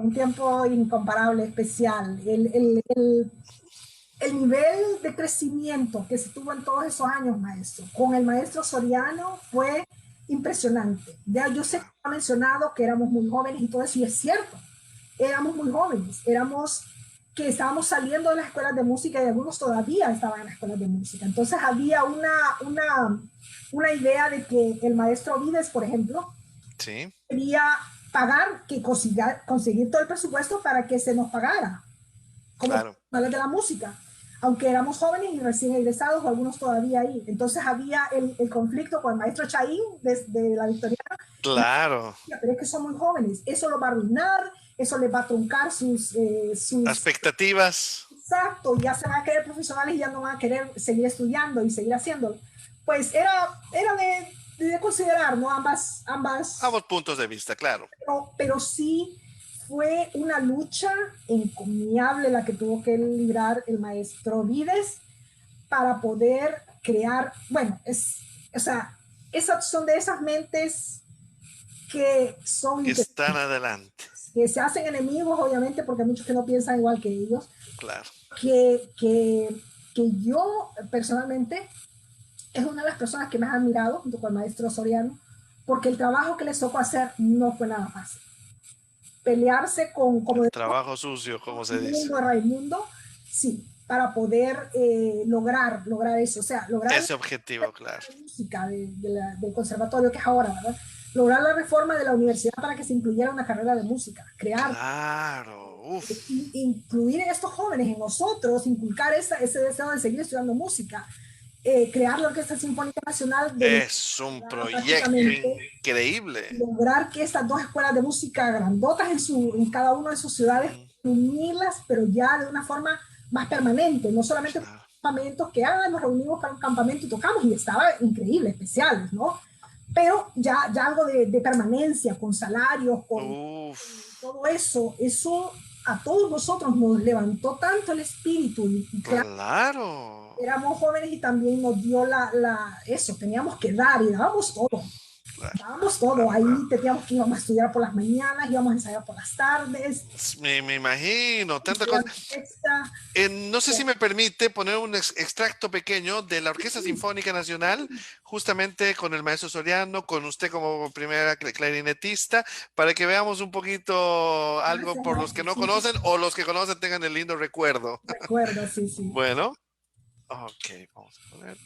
Un tiempo incomparable, especial. El nivel de crecimiento que se tuvo en todos esos años, maestro, con el maestro Soriano fue impresionante. Ya yo sé que claro, ha mencionado que éramos muy jóvenes y todo eso, y es cierto, éramos muy jóvenes, éramos que estábamos saliendo de las escuelas de música y algunos todavía estaban en las escuelas de música. Entonces había una idea de que el maestro Vides, por ejemplo, sí, quería pagar, que conseguir todo el presupuesto para que se nos pagara como claro, profesionales de la música, aunque éramos jóvenes y recién egresados, o algunos todavía ahí. Entonces había el conflicto con el maestro Chaín desde la Victoriana, y claro. decía, pero es que son muy jóvenes, eso los va a arruinar, eso les va a truncar sus Expectativas, exacto, ya se van a querer profesionales y ya no van a querer seguir estudiando y seguir haciéndolo. Pues era de considerar, ¿no? Ambas, ambos puntos de vista, claro. pero sí fue una lucha encomiable la que tuvo que librar el maestro Vides para poder crear, bueno, o sea, esas son de esas mentes que son Que están adelante, que se hacen enemigos, obviamente, porque hay muchos que no piensan igual que ellos, claro. que, que, que yo personalmente es una de las personas que más he admirado junto con el maestro Soriano, porque el trabajo que les tocó hacer no fue nada fácil. Pelearse con, como El decía trabajo sucio, como se dice. Raimundo, sí, para poder lograr eso, o sea, lograr Ese objetivo, claro. la música del conservatorio que es ahora, ¿verdad? Lograr la reforma de la universidad para que se incluyera una carrera de música, crear, Claro, uff. incluir en estos jóvenes, en nosotros, inculcar ese deseo de seguir estudiando música, crear la Orquesta Sinfónica Nacional de Es un proyecto prácticamente increíble. lograr que estas dos escuelas de música grandotas en cada una de sus ciudades, Mm, unirlas, pero ya de una forma más permanente, no solamente claro. campamentos que nos reunimos para un campamento y tocamos, y estaba increíble, especiales, ¿no? Pero ya algo de permanencia, con salarios, con Uf, todo eso, eso a todos nosotros nos levantó tanto el espíritu, y claro, claro. éramos jóvenes y también nos dio eso, teníamos que dar y dábamos todo. Claro, Dábamos todo, claro, ahí claro. teníamos que íbamos a estudiar por las mañanas, íbamos a ensayar por las tardes, Me imagino, tanta cosa. estudiar extra. No sé si me permite poner un extracto pequeño de la Orquesta Sinfónica Nacional, justamente con el maestro Soriano, con usted como primera clarinetista, para que veamos un poquito algo Gracias, por los que maestro. no Sí, sí, conocen o los que conocen tengan el lindo recuerdo. recuerdo, sí, sí. Bueno, ok, vamos a poner.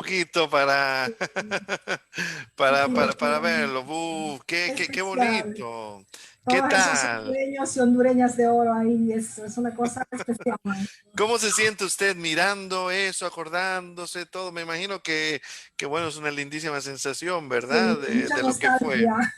poquito para, para verlo. Qué especial. bonito. ¿Qué Todos esos tal? hondureños y hondureñas de oro ahí, es una cosa especial, maestro. ¿Cómo se siente usted mirando eso, acordándose todo? Me imagino que bueno, es una lindísima sensación, Sí, ¿verdad? mucha De lo que fue. nostalgia,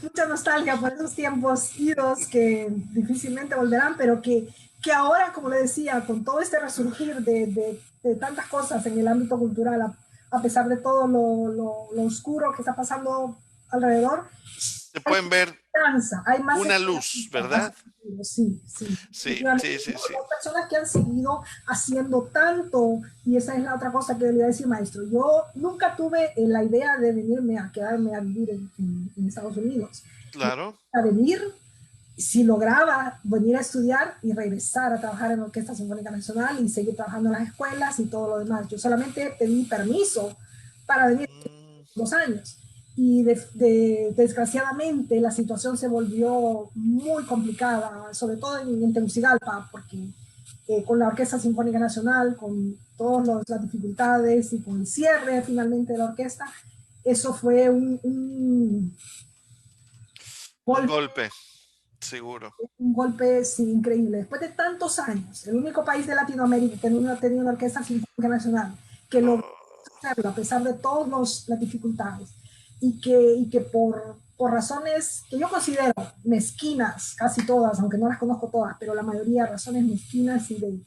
mucha nostalgia por esos tiempos idos que difícilmente volverán, pero que ahora, como le decía, con todo este resurgir de tantas cosas en el ámbito cultural, a pesar de todo lo oscuro que está pasando alrededor, Se hay pueden ver esperanza, hay más una luz, esperanza hacia ¿verdad? el futuro. Sí, sí, Sí, definitivamente. sí, sí, sí. Hay personas que han seguido haciendo tanto, y esa es la otra cosa que le iba a decir, maestro. Yo nunca tuve la idea de venirme a quedarme a vivir en Estados Unidos. Claro. A venir, si lograba venir a estudiar y regresar a trabajar en la Orquesta Sinfónica Nacional y seguir trabajando en las escuelas y todo lo demás. Yo solamente pedí permiso para venir Mm, 2 años. Y desgraciadamente la situación se volvió muy complicada, sobre todo en Tegucigalpa, porque con la Orquesta Sinfónica Nacional, con todas las dificultades y con el cierre finalmente de la orquesta, eso fue un golpe, golpe, seguro. un golpe sí, increíble. Después de tantos años, el único país de Latinoamérica que no ha tenido una orquesta sinfónica nacional que logró Oh, hacerlo a pesar de todas las dificultades y que por razones que yo considero mezquinas, casi todas, aunque no las conozco todas, pero la mayoría de razones mezquinas y de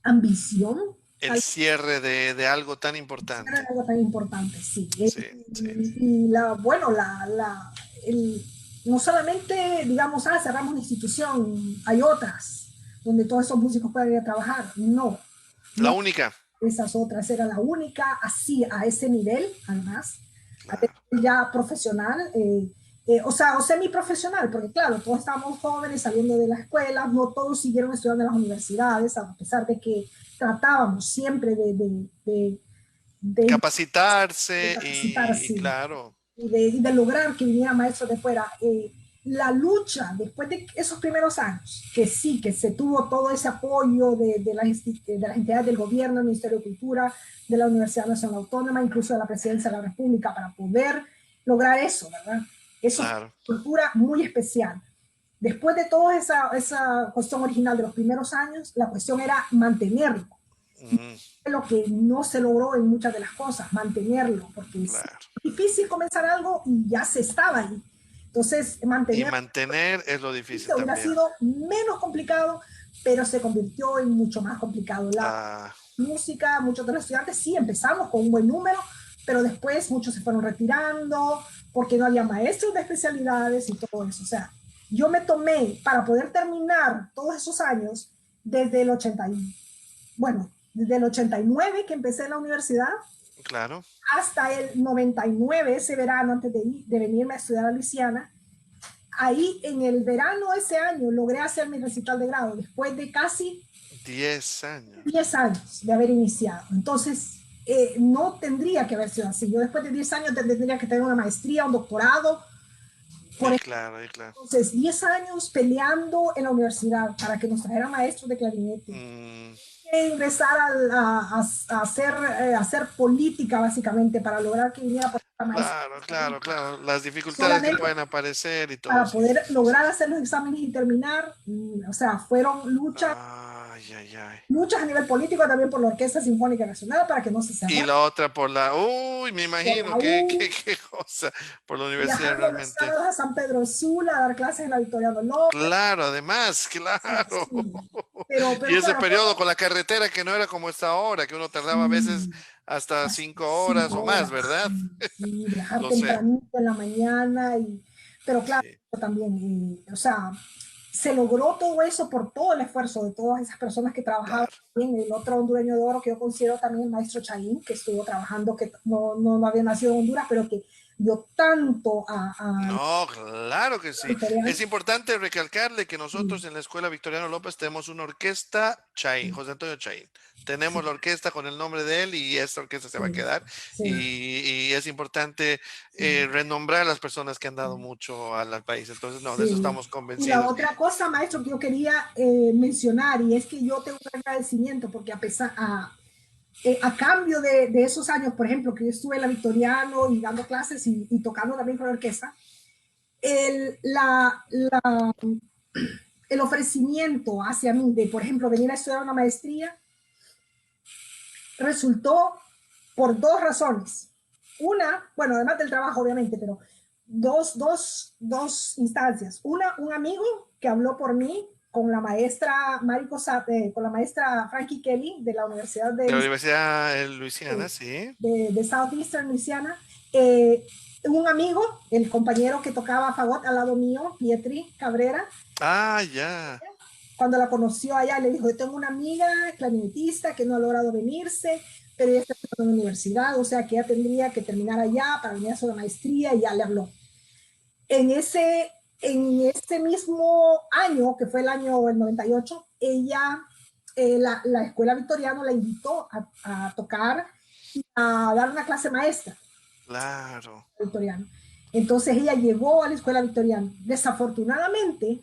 ambición, el cierre de algo tan era importante. algo tan importante, sí. Sí, sí. Y bueno, el, no solamente, digamos, cerramos una institución, hay otras donde todos esos músicos pueden ir a trabajar. No, La no, única. esas otras era la única, así, a ese nivel, además, a ese Claro. nivel ya profesional, o semiprofesional, porque claro, todos estábamos jóvenes saliendo de la escuela, no todos siguieron estudiando en las universidades, a pesar de que tratábamos siempre de Capacitarse y capacitarse claro. y de lograr que vinieran maestros de fuera. La lucha después de esos primeros años, que sí, que se tuvo todo ese apoyo de las entidades del gobierno, del Ministerio de Cultura, de la Universidad Nacional Autónoma, incluso de la Presidencia de la República, para poder lograr eso, ¿verdad? Eso fue Claro. una cultura muy especial. Después de toda esa cuestión original de los primeros años, la cuestión era mantenerlo, Mm, lo que no se logró en muchas de las cosas, mantenerlo, porque es claro. difícil comenzar algo y ya se estaba ahí. Entonces, Y mantenerlo mantener es lo difícil hubiera también. sido menos complicado, pero se convirtió en mucho más complicado. La Ah, música, muchos de los estudiantes sí empezamos con un buen número, pero después muchos se fueron retirando porque no había maestros de especialidades y todo eso. O sea, yo me tomé para poder terminar todos esos años desde el 80, bueno, desde el 89 que empecé en la universidad claro. hasta el 99, ese verano antes de venirme a estudiar a Luisiana. Ahí en el verano de ese año logré hacer mi recital de grado después de casi 10 años. 10 años de haber iniciado. Entonces, no tendría que haber sido así. Yo después de 10 años tendría que tener una maestría, un doctorado. Por Y claro, y claro. entonces, 10 años peleando en la universidad para que nos trajeran maestros de clarinete, Mm, ingresar a hacer política básicamente para lograr que viniera por esta maestra claro, claro, claro. Las dificultades que solamente pueden aparecer y todo, para sí, sí, poder sí, sí. lograr hacer los exámenes y terminar. O sea, fueron Ay, ay, ay. luchas a nivel político también por la Orquesta Sinfónica Nacional para que no se Y cerrara la otra por la, uy, me por imagino, la U, qué cosa, por la universidad viajando los realmente. sábados a San Pedro Sula a dar clases en la Victoriano López. Claro, además, O sea, claro. sí. Y Pero ese claro, periodo con la carretera que no era como esta ahora, que uno tardaba a veces sí, hasta hasta 5 horas o 5 horas, más, ¿verdad? sí, sí, viajar Lo sé. tempranito en la mañana, pero claro, Sí, también, o sea, se logró todo eso por todo el esfuerzo de todas esas personas que trabajaban claro. en el otro hondureño de oro que yo considero también el maestro Chaín, que estuvo trabajando, que no había nacido en Honduras, pero que dio tanto a No, claro que sí. Victoriano. Es importante recalcarle que Sí, nosotros en la Escuela Victoriano López tenemos una orquesta Chaín, José Antonio Chaín. Tenemos la orquesta con el nombre de él y esta orquesta se va a sí, quedar. sí, Y es importante sí. renombrar a las personas que han dado mucho al país. Entonces, no, de eso Sí. estamos Y la convencidos. otra cosa, maestro, que yo quería mencionar, y es que yo tengo un agradecimiento porque a cambio de esos años, por ejemplo, que yo estuve en la Victoriano y dando clases y tocando también con la orquesta, el, la, la, el ofrecimiento hacia mí de, por ejemplo, venir a estudiar una maestría resultó por dos razones. Una, bueno, además del trabajo, obviamente, pero dos instancias. Una, un amigo que habló por mí con la maestra con la maestra Frankie Kelly de la Universidad De la Universidad de Luisiana, de, sí. de Southeastern Louisiana. Eh, un amigo, el compañero que tocaba fagot al lado mío, Pietri Cabrera, Ah, ya. cuando la conoció allá, le dijo, yo tengo una amiga clarinetista que no ha logrado venirse, pero ella está en la universidad, o sea que ella tendría que terminar allá para venir a su maestría y ya le habló. En ese mismo año, que fue el 98, ella, la escuela victoriana la invitó a tocar y a dar una clase maestra Claro. victoriana. Entonces ella llegó a la escuela victoriana. Desafortunadamente,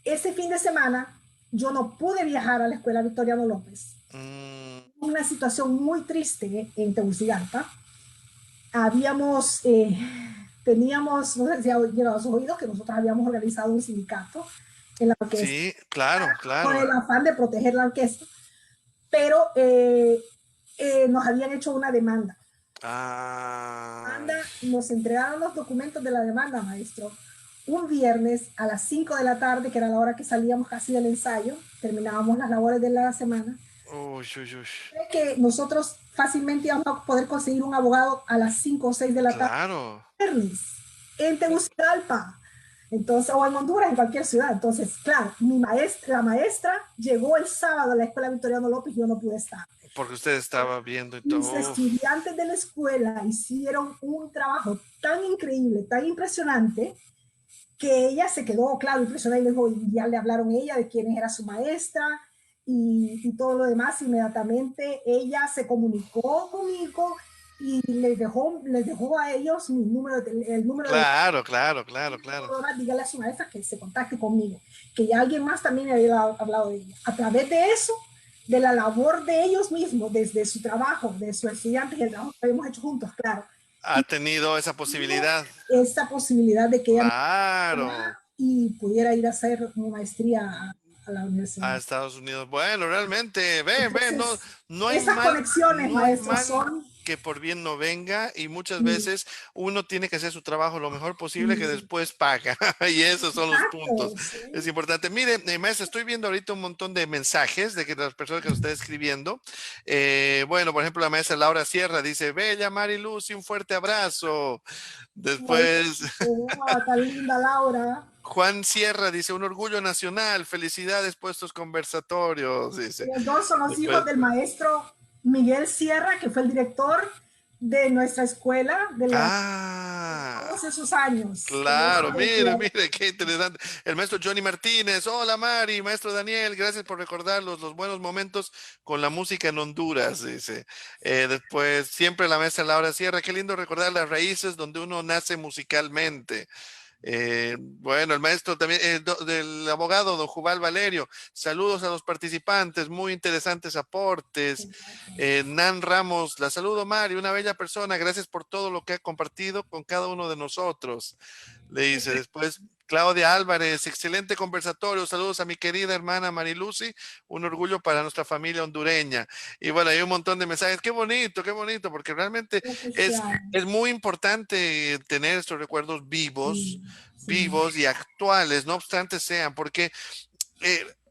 ese fin de semana yo no pude viajar a la escuela Victoriano López. Mm, Una situación muy triste en Tegucigalpa. Habíamos, teníamos, no sé si ha llegado a sus oídos, que nosotros habíamos organizado un sindicato en la orquesta sí, claro, con claro. el afán de proteger la orquesta, pero nos habían hecho una demanda. Ah, Demanda. Nos entregaron los documentos de la demanda, maestro, un viernes a las 5 de la tarde, que era la hora que salíamos casi del ensayo, terminábamos las labores de la semana, uy, uy, uy. que nosotros fácilmente íbamos a poder conseguir un abogado a las 5 o 6 de la tarde, Claro. viernes, en Tegucigalpa, entonces, o en Honduras, en cualquier ciudad. Entonces, claro, la maestra llegó el sábado a la escuela Victoriano López y yo no pude estar. Porque usted estaba viendo y Mis todo. Uf, estudiantes de la escuela hicieron un trabajo tan increíble, tan impresionante, que ella se quedó, claro, impresionada y luego ya le hablaron a ella de quién era su maestra y todo lo demás. Inmediatamente ella se comunicó conmigo y les dejó a ellos mi número, el número de claro, claro, claro, claro. dígale a su maestra que se contacte conmigo, que ya alguien más también había hablado de ella. A través de eso, de la labor de ellos mismos, desde su trabajo, de sus estudiantes, el trabajo que habíamos hecho juntos, claro, Ha tenido esa posibilidad. esa posibilidad de que ella Claro. y pudiera ir a hacer mi maestría a la A universidad. Estados Unidos. Bueno, realmente, ven, no, Entonces, esas conexiones, no hay maestros, mal son... que por bien no venga y muchas Sí, veces uno tiene que hacer su trabajo lo mejor posible que sí, después paga y esos son los puntos. exacto, Es sí. importante. Mire, maestra, estoy viendo ahorita un montón de mensajes de que las personas que nos están escribiendo. Bueno, por ejemplo, la maestra Laura Sierra dice, Bella Mari Lucy, un fuerte abrazo. Ay, Después, tan linda Laura. Juan Sierra dice, un orgullo nacional, felicidades por estos conversatorios, dice. Los dos son los hijos Después, del maestro Miguel Sierra, que fue el director de nuestra escuela de ah, todos esos años. claro, mire, mire, qué interesante. El maestro Johnny Martínez, hola Mari, maestro Daniel, gracias por recordarlos los buenos momentos con la música en Honduras, dice. Después, siempre la maestra Laura Sierra, qué lindo recordar las raíces donde uno nace musicalmente. Bueno, el maestro también, del abogado don Jubal Valerio, saludos a los participantes, muy interesantes aportes. Nan Ramos, la saludo Mari, una bella persona, gracias por todo lo que ha compartido con cada uno de nosotros. Le dice después Claudia Álvarez, excelente conversatorio, saludos a mi querida hermana Marilucy, un orgullo para nuestra familia hondureña. Y bueno, hay un montón de mensajes, qué bonito, porque realmente es muy importante tener estos recuerdos vivos, Sí, sí, vivos y actuales, no obstante sean, porque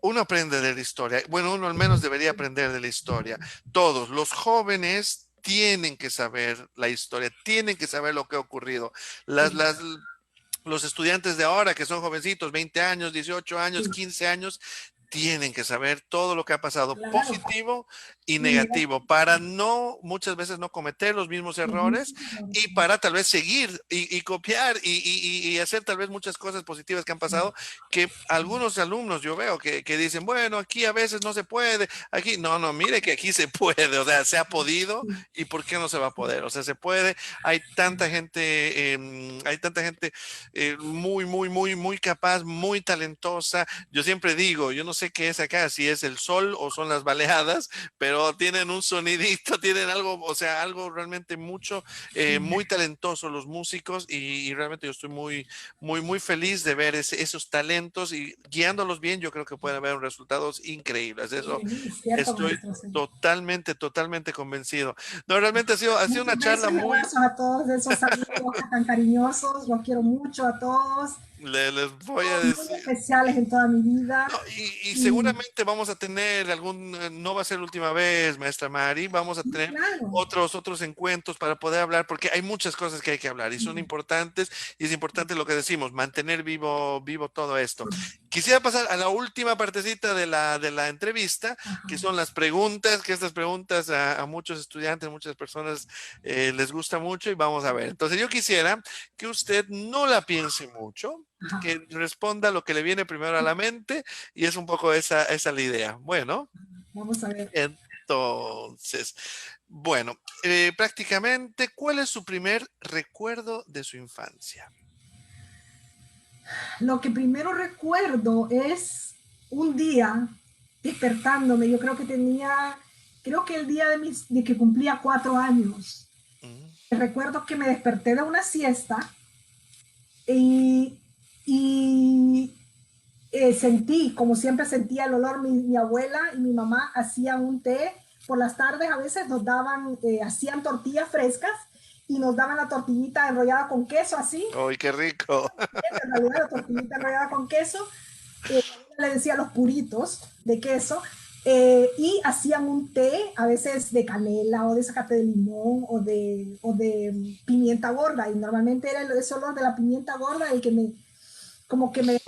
uno aprende de la historia. Bueno, uno al menos debería aprender de la historia. Todos, los jóvenes tienen que saber la historia, tienen que saber lo que ha ocurrido. Las, sí, las, los estudiantes de ahora, que son jovencitos, 20 años, 18 años, sí, 15 años, tienen que saber todo lo que ha pasado, claro. positivo y Y mira, negativo, para no, muchas veces no cometer los mismos los errores mismos errores, y sí, para tal vez seguir y copiar y hacer tal vez muchas cosas positivas que han sí, pasado, que algunos alumnos yo veo que dicen, bueno, aquí a veces no se puede, aquí, no, mire que aquí se puede, o sea, se ha podido sí, y ¿por qué no se va a poder? O sea, se puede, hay tanta gente muy capaz, muy talentosa. Yo siempre digo, yo no sé sé qué es acá, si es el sol o son las baleadas, pero tienen un sonidito, tienen algo, o sea, algo realmente mucho, muy talentoso los músicos y realmente yo estoy muy feliz de ver esos talentos y guiándolos bien, yo creo que pueden haber resultados increíbles. Eso Sí, es cierto, estoy maestro. Sí. totalmente convencido. No, realmente ha sido una Muchos charla besos y muy, abrazos a todos esos amigos tan cariñosos. Los quiero mucho a todos. les voy a Son muy decir. especiales en toda mi vida. No, y Y seguramente vamos a tener no va a ser la última vez, maestra Mari, vamos a sí, tener claro. otros encuentros para poder hablar, porque hay muchas cosas que hay que hablar y son importantes, y es importante lo que decimos, mantener vivo todo esto. Quisiera pasar a la última partecita de la entrevista, que Ajá. son las preguntas, que estas preguntas a muchos estudiantes, muchas personas les gusta mucho y vamos a ver. Entonces yo quisiera que usted no la piense mucho, Ajá. que responda lo que le viene primero a la mente y es un poco esa la idea. Bueno, Vamos a ver. entonces, bueno, prácticamente, ¿cuál es su primer recuerdo de su infancia? Lo que primero recuerdo es un día despertándome. Yo creo que creo que el día de que cumplía 4 años. Mm. Recuerdo que me desperté de una siesta y, y sentí, como siempre sentía el olor, mi abuela y mi mamá hacían un té. Por las tardes a veces nos daban, hacían tortillas frescas y nos daban la tortillita enrollada con queso, así. ¡Ay, qué rico! En realidad la tortillita enrollada con queso, le decía los puritos de queso, y hacían un té, a veces de canela o de zacate de limón o de pimienta gorda, y normalmente era ese olor de la pimienta gorda el que como que me,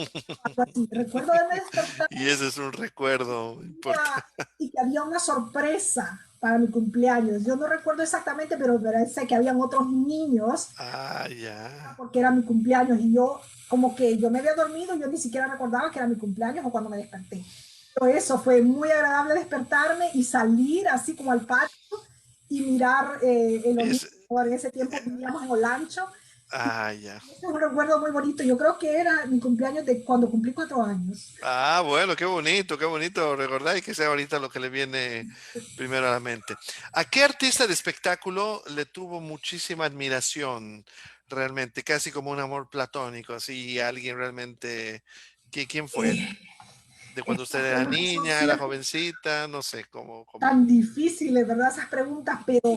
algo así. Recuerdo de despertar Y ese es un recuerdo importante. y que había una sorpresa para mi cumpleaños. Yo no recuerdo exactamente, pero parece que habían otros niños Ah, ya. porque era mi cumpleaños y yo como que yo me había dormido, yo ni siquiera recordaba que era mi cumpleaños o cuando me desperté. Pero eso fue muy agradable despertarme y salir así como al patio y mirar el olivo. Es, En ese tiempo vivíamos en Olancho. ya. Es un recuerdo muy bonito. Yo creo que era mi cumpleaños de cuando cumplí 4 años. Ah, bueno, qué bonito recordar y que sea ahorita lo que le viene primero a la mente. ¿A qué artista de espectáculo le tuvo muchísima admiración realmente, casi como un amor platónico, así alguien realmente, ¿quién fue? Eh, De cuando usted Estas era preguntas son niña, era siempre jovencita, no sé, cómo. tan difíciles, ¿verdad? Esas preguntas, pero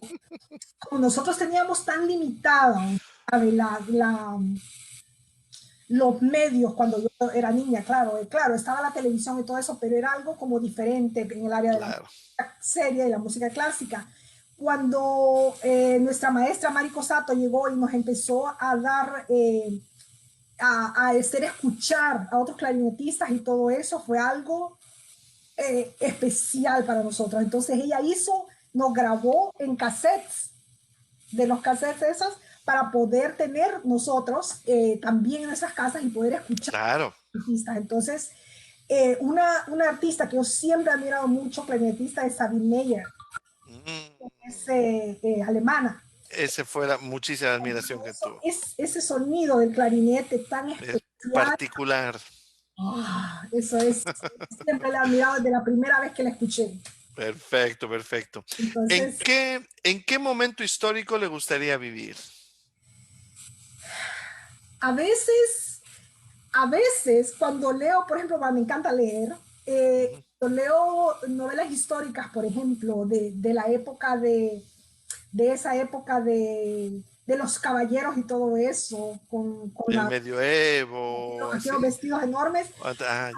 como nosotros teníamos tan limitada, ¿sabe? Los medios cuando yo era niña, claro, claro, estaba la televisión y todo eso, pero era algo como diferente en el área de la Claro. música seria y la música clásica. Cuando nuestra maestra Mariko Sato llegó y nos empezó a dar, a hacer escuchar a otros clarinetistas y todo eso, fue algo especial para nosotros. Entonces ella nos grabó en cassettes, de los cassettes esos, para poder tener nosotros también en esas casas y poder escuchar Claro. artistas. Entonces, una artista que yo siempre he admirado mucho, clarinetista, es Sabine Meyer, Mm, es alemana. ese fue la muchísima admiración que Eso, tuvo. ese sonido del clarinete tan Es especial, particular. eso es, siempre la he admirado desde la primera vez que la escuché. Perfecto, perfecto. ¿En Entonces, qué, en qué momento histórico le gustaría vivir? a veces cuando leo, por ejemplo, me encanta leer, Ujú. cuando leo novelas históricas, por ejemplo, de la época de esa época de los caballeros y todo eso, con El medioevo, aquellos así. vestidos enormes, Ah, a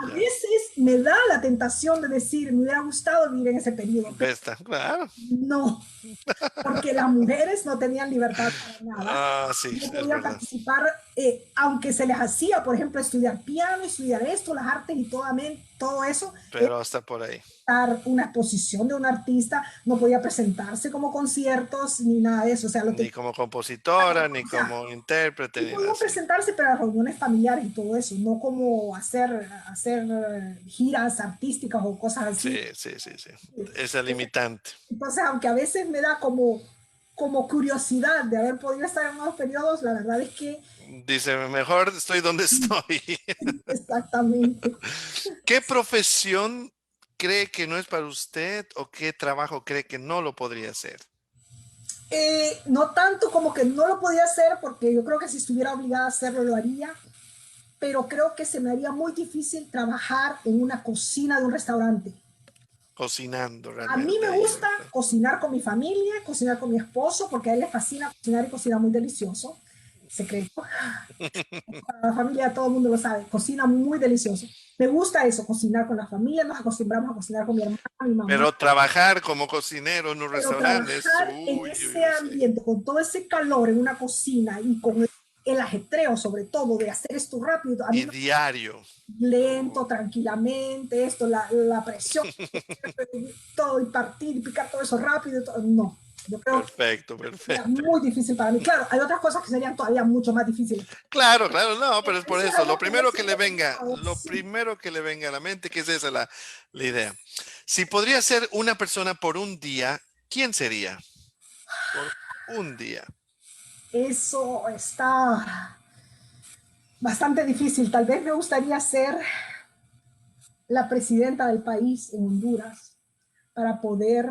ya. veces me da la tentación de decir, me hubiera gustado vivir en ese periodo, pero Vesta, claro. no, porque las mujeres no tenían libertad para nada, Ah, sí, no es podían verdad. participar, aunque se les hacía, por ejemplo, estudiar piano, estudiar esto, las artes y todo eso, Pero hasta por ahí. una exposición de un artista, no podía presentarse como conciertos ni nada de eso, o sea, lo Ni tenía, como compositora, ni o sea, como intérprete, y ni nada podían así. presentarse para reuniones familiares y todo eso, no como hacer giras artísticas o cosas Sí, así. sí, sí, sí. Esa limitante. Entonces, aunque a veces me da como como curiosidad de haber podido estar en unos periodos, la verdad es que Dice, mejor estoy donde estoy. exactamente. ¿Qué profesión cree que no es para usted o qué trabajo cree que no lo podría hacer? No tanto como que no lo podía hacer, porque yo creo que si estuviera obligada a hacerlo lo haría, pero creo que se me haría muy difícil trabajar en una cocina de un restaurante. Cocinando A mí realmente me ahí. gusta cocinar con mi familia, cocinar con mi esposo, porque a él le fascina cocinar y cocina muy delicioso. Secreto. Para la familia todo el mundo lo sabe, cocina muy delicioso. Me gusta eso, cocinar con la familia, nos acostumbramos a cocinar con mi hermana, mi mamá, Pero trabajar como cocinero en un pero restaurante es, trabajar en uy, ese uy, uy, sí. ambiente, con todo ese calor en una cocina y con el ajetreo sobre todo de hacer esto rápido, a mí Y diario. lento, Uh, tranquilamente, esto, la presión, todo, y partir y picar todo eso rápido, todo, no, yo creo que perfecto, sería perfecto. muy difícil para mí. Claro, hay otras cosas que serían todavía mucho más difíciles. Claro, claro, no, pero es por Eso es eso. algo que yo siempre he pensado, Lo sí. primero que le venga a la mente, que es esa la idea. Si podría ser una persona por un día, ¿quién sería? Por un día. Eso está bastante difícil. Tal vez me gustaría ser la presidenta del país en Honduras para poder,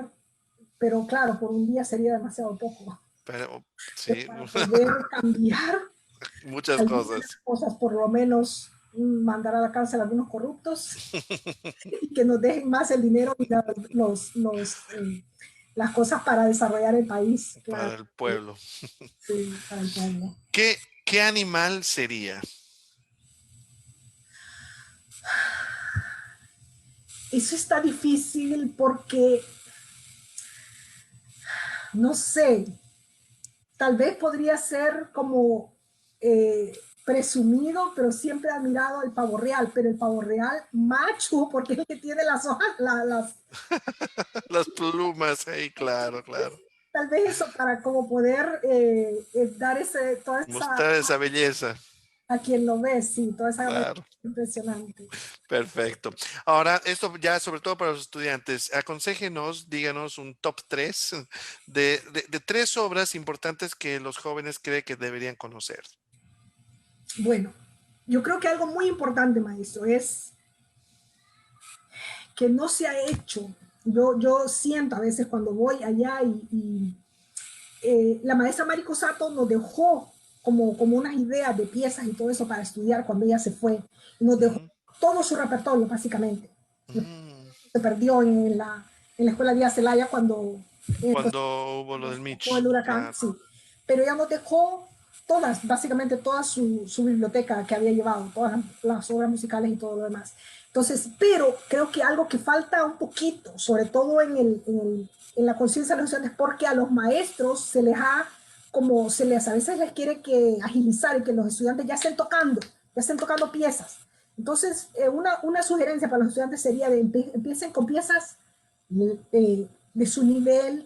pero claro, por un día sería demasiado poco, Pero pero sí, para poder cambiar muchas algunas cosas. cosas, por lo menos mandar a la cárcel a algunos corruptos y que nos dejen más el dinero y las cosas para desarrollar el país, claro, Para el pueblo. sí, para el pueblo. ¿Qué animal sería? Eso está difícil porque, no sé, tal vez podría ser como presumido, pero siempre he admirado el pavo real, pero el pavo real macho, porque es el que tiene las hojas, Las plumas, ahí, claro, claro. tal vez eso para como poder dar toda esa, Mostrar esa belleza, a quien lo ve, sí, toda esa claro. impresionante. Perfecto. Ahora, esto ya sobre todo para los estudiantes, aconséjenos, díganos un top 3 de tres obras importantes que los jóvenes creen que deberían conocer. Bueno, yo creo que algo muy importante, maestro, es que no se ha hecho. Yo siento a veces cuando voy allá la maestra Mariko Sato nos dejó como unas ideas de piezas y todo eso para estudiar cuando ella se fue. Y nos dejó Ujú. todo su repertorio, básicamente. Mm. Se perdió en la escuela de Celaya cuando Cuando hubo lo del fue el Mitch, huracán, claro, sí. Pero ella nos dejó todas, básicamente toda su biblioteca que había llevado, todas las obras musicales y todo lo demás. Entonces, pero creo que algo que falta un poquito, sobre todo en la conciencia de los estudiantes, porque a los maestros se les ha, como se les a veces les quiere que agilizar y que los estudiantes ya estén tocando piezas. Entonces, una sugerencia para los estudiantes sería de empiecen con piezas de su nivel,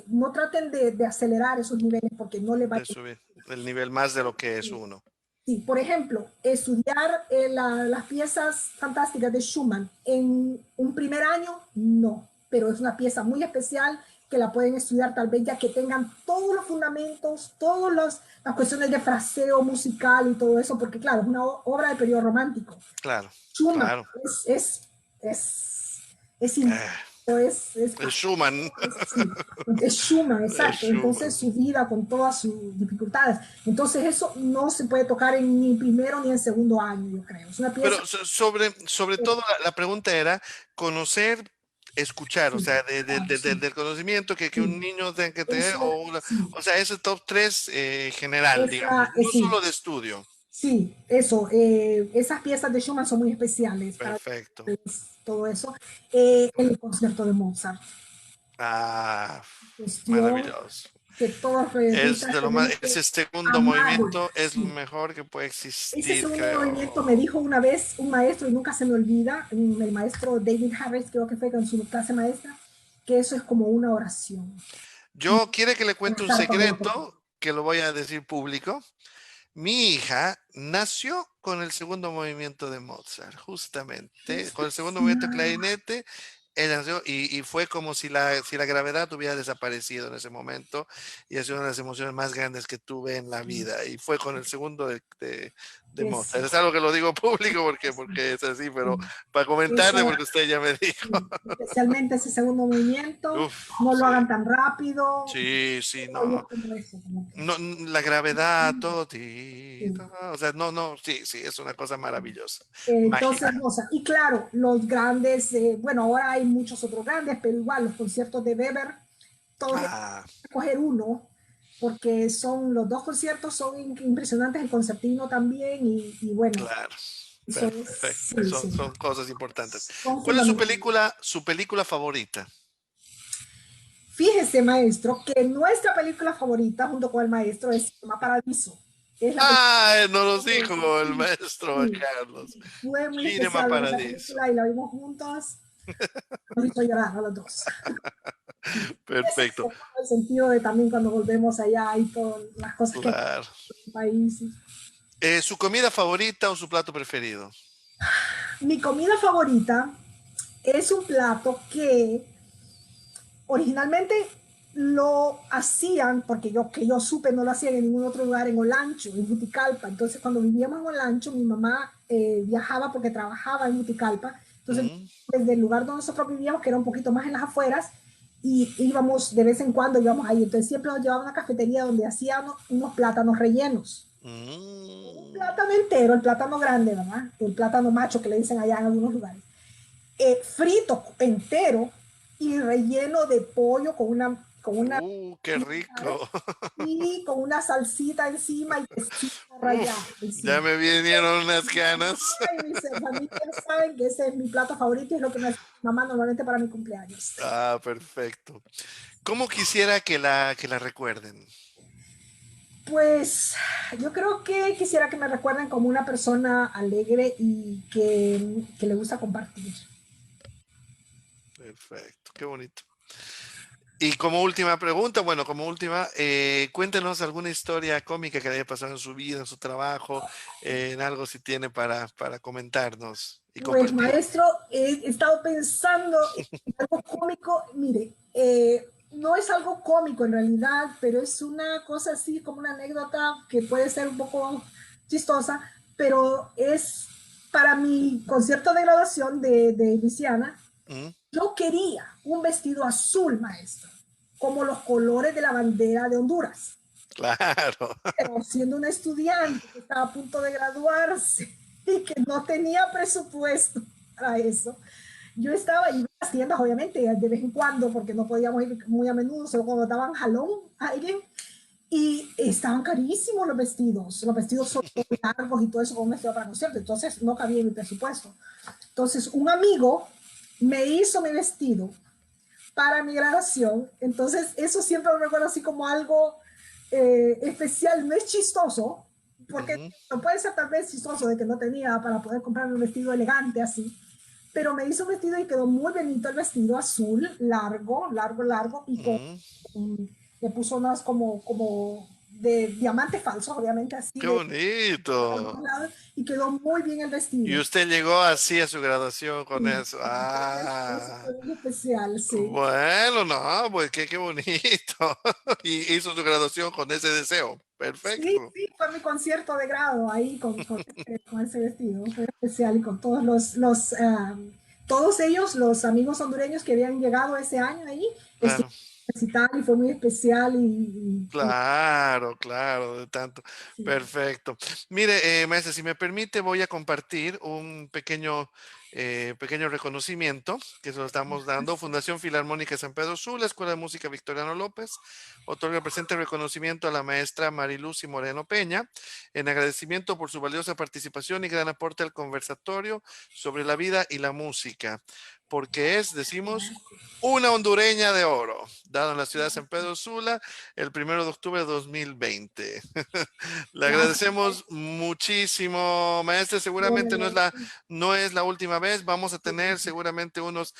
no traten de acelerar esos niveles porque no les va a de subir el nivel más de lo que es ir. uno. Sí, por ejemplo, estudiar las piezas fantásticas de Schumann en un primer año, no, pero es una pieza muy especial que la pueden estudiar tal vez ya que tengan todos los fundamentos, todas las cuestiones de fraseo musical y todo eso, porque claro, es una obra del periodo romántico. Claro, Schumann claro. es, es, Eh, es el Schumann, sí, es Schumann, el exacto. Entonces Schumann. su vida con todas sus dificultades. Entonces eso no se puede tocar en ni primero ni en segundo año, yo creo. Es una pieza. Pero sobre todo la pregunta era conocer, escuchar, o Sí, sea, claro, sí, del conocimiento que un sí. niño tenga que tener, Eso, sí. o sea, ese top 3 general, digamos, no Sí, solo de estudio. sí, eso. Esas piezas de Schumann son muy especiales para Perfecto. todo eso. El concierto de Mozart. Ah, Cuestión maravilloso. que todos los Es periodistas de lo más, tenemos que ese segundo amar. movimiento es lo Sí. mejor que puede Ese existir, segundo movimiento me creo. dijo una vez un maestro, y nunca se me olvida, el maestro David Harris, creo que fue con su clase maestra, que eso es como una oración. Yo quiere que le cuente un Estar con el otro. secreto que lo voy a decir público. Mi hija nació con el segundo movimiento de Mozart, justamente, con el segundo movimiento de clarinete. ella nació y fue como si la gravedad hubiera desaparecido en ese momento y ha sido una de las emociones más grandes que tuve en la vida y fue con el segundo de Es, Mozart. Es algo que lo digo público porque es así, pero para comentarle eso, porque usted ya me dijo. sí, especialmente ese segundo movimiento, Uf, no lo sí, hagan tan rápido, sí, sí, no, oye, no. como eso, como que, No, la gravedad, todo, sí. o sea, no, no, sí, sí, es una cosa maravillosa, Entonces, mágica. o sea, y claro, los grandes, bueno, ahora hay muchos otros grandes, pero igual los conciertos de Weber, todos Ah, escoger uno, porque son los dos conciertos son impresionantes, el concertino también, y bueno, claro, eso es, perfecto, sí, son, sí, son cosas importantes. son ¿Cuál es fundamentales. su película favorita? Fíjese, maestro, que nuestra película favorita, junto con el maestro, es Cinema Paradiso. Es la película Ah, nos los que dijo el maestro Juan sí, Carlos. fue muy Cinema especial ver esa Paradiso. película y la vimos juntos. Nos hizo llorar a los dos. Sí. Es Perfecto, en el sentido de también cuando volvemos allá y todas las cosas que hay claro. en el país. ¿Su comida favorita o su plato preferido? Mi comida favorita es un plato que originalmente lo hacían, porque yo que yo supe no lo hacían en ningún otro lugar, en Olancho, en Juticalpa. Entonces cuando vivíamos en Olancho, mi mamá viajaba porque trabajaba en Juticalpa. Entonces Mm, desde el lugar donde nosotros vivíamos, que era un poquito más en las afueras, y íbamos de vez en cuando, íbamos ahí. Entonces siempre nos llevaba a una cafetería donde hacían unos plátanos rellenos. Un mm. plátano entero, el plátano grande, ¿verdad? El plátano macho que le dicen allá en algunos lugares. Frito entero y relleno de pollo con una Qué rico. y con una salsita encima y quesito rallado Uf, ya encima. me vinieron unas ganas. Ay, mis familias saben que ese es mi plato favorito y es lo que me hace mi mamá normalmente para mi cumpleaños. Ah, perfecto. ¿Cómo quisiera que la recuerden? Pues yo creo que quisiera que me recuerden como una persona alegre y que le gusta compartir. Perfecto, qué bonito. Y como última pregunta, bueno, como última, cuéntenos alguna historia cómica que le haya pasado en su vida, en su trabajo, en algo si tiene para comentarnos y Pues compartir. maestro, he estado pensando en algo cómico. Mire, no es algo cómico en realidad, pero es una cosa así como una anécdota que puede ser un poco chistosa, pero es para mi concierto de graduación de Luisiana. Mm, Yo quería un vestido azul, maestro, como los colores de la bandera de Honduras. claro. Pero siendo una estudiante que estaba a punto de graduarse y que no tenía presupuesto para eso, yo estaba, iba a las tiendas, obviamente, de vez en cuando, porque no podíamos ir muy a menudo, solo cuando daban jalón a alguien, y estaban carísimos los vestidos son largos y todo eso como un vestido para concierto, entonces no cabía en mi presupuesto. Entonces un amigo me hizo mi vestido para mi graduación. Entonces, eso siempre lo recuerdo así como algo especial. No es chistoso, porque Ujú, no puede ser tal vez chistoso de que no tenía para poder comprar un vestido elegante así. Pero me hizo un vestido y quedó muy bonito el vestido azul, largo, largo, largo, y mm. le puso unas como de diamantes falsos, obviamente, así Qué de bonito. algunos lados, y quedó muy bien el Y vestido. usted llegó así a su graduación con Sí, eso. eso Ah, fue muy especial, sí. bueno, no, pues qué bonito. Y hizo su graduación con ese deseo. Sí, Perfecto. sí, fue mi concierto de grado ahí con ese vestido, fue especial y con todos ellos, los amigos hondureños que habían llegado ese año ahí, Claro. estuvieron y fue muy especial y Claro, claro, de tanto. sí. Perfecto. Mire, maestra, si me permite, voy a compartir un pequeño reconocimiento que se lo estamos dando. Fundación Filarmónica San Pedro Sula, Escuela de Música Victoriano López, otorga el presente reconocimiento a la maestra Marilucy Moreno Peña, en agradecimiento por su valiosa participación y gran aporte al conversatorio sobre la vida y la música, porque es, decimos, una hondureña de oro, dado en la ciudad de San Pedro Sula el 1 de octubre de 2020. Le Gracias, agradecemos muchísimo, maestra. Seguramente no es la última vez. Vamos a tener seguramente unos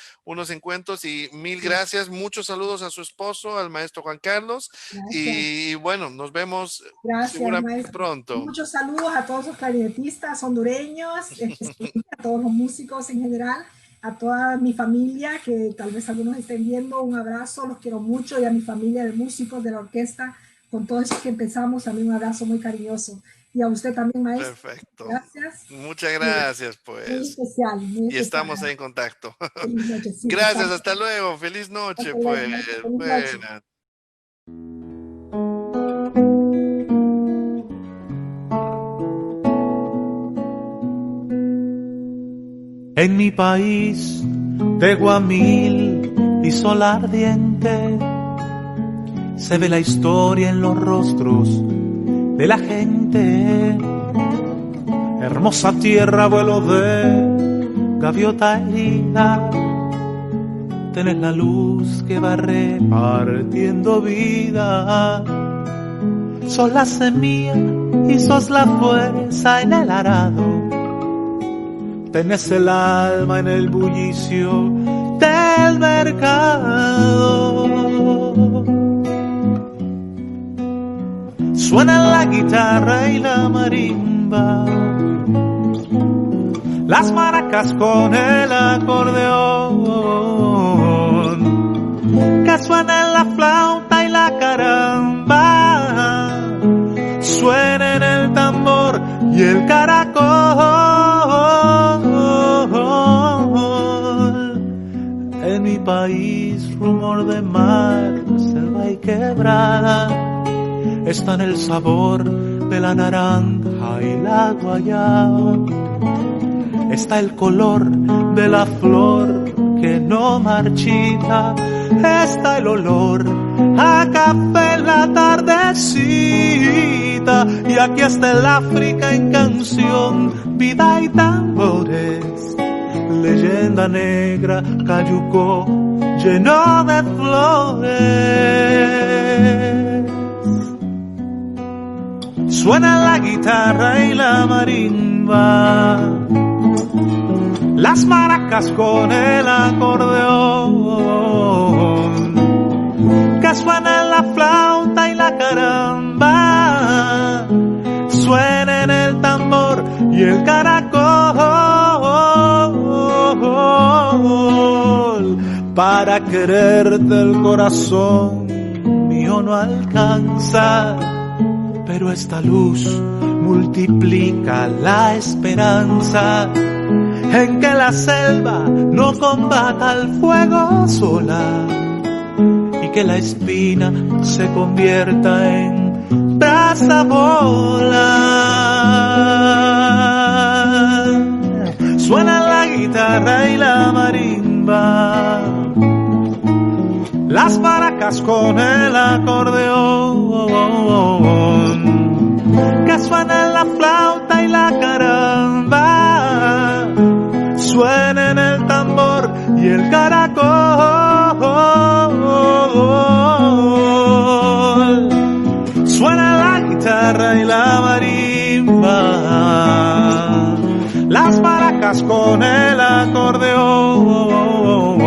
encuentros y mil gracias. Muchos saludos a su esposo, al maestro Juan Carlos. gracias, Y bueno, nos vemos gracias, seguramente maestro. pronto. Muchos saludos a todos los clarinetistas hondureños, especialmente a todos los músicos en general, a toda mi familia, que tal vez algunos estén viendo, un abrazo, los quiero mucho, y a mi familia de músicos de la orquesta, con todo eso que empezamos, también un abrazo muy cariñoso. Y a usted también, maestro, Perfecto. gracias. Muchas gracias, Muy pues. especial, muy Y especial. estamos ahí en contacto. Feliz noche, sí, Gracias, exacto. hasta luego. Feliz noche, Hasta luego, pues. maestro, feliz noche. Buenas. En mi país de Guamil y sol ardiente se ve la historia en los rostros de la gente. Hermosa tierra, vuelo de gaviota herida, tenés la luz que va repartiendo vida. Sos la semilla y sos la fuerza en el arado. Tenés el alma en el bullicio del mercado. Suenan la guitarra y la marimba, las maracas con el acordeón, que suenen la flauta y la caramba, suenen el tambor y el caracol. En mi país, rumor de mar, selva y quebrada, está en el sabor de la naranja y la guayaba. Está el color de la flor que no marchita. Está el olor a café en la tardecita. Y aquí está el África en canción, vida y tambores. Leyenda negra, cayucó lleno de flores. Suena la guitarra y la marimba, las maracas con el acordeón, que suena la flauta y la caramba, suena en el tambor y el caracol. Para quererte el corazón mío no alcanza, pero esta luz multiplica la esperanza en que la selva no combata el fuego sola y que la espina se convierta en brasa bola. Suena la guitarra y la marimba, las maracas con el acordeón, que suena la flauta y la caramba, suena en el tambor y el caracol. Suena la guitarra y la marimba, las maracas con el acordeón,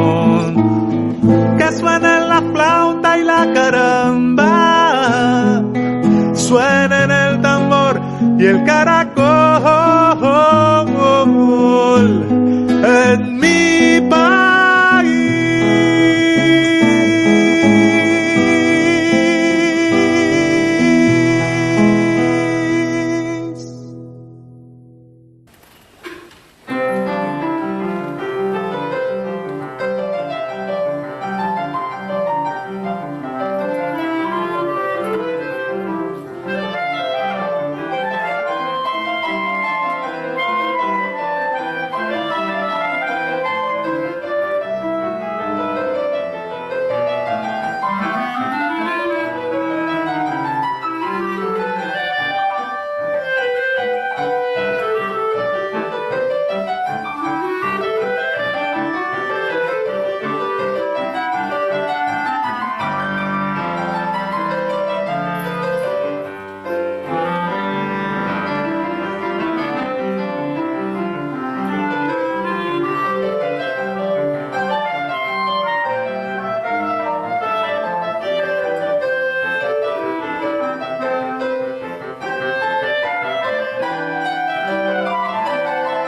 que suena la flauta y la caramba, suena en el tambor y el caracol.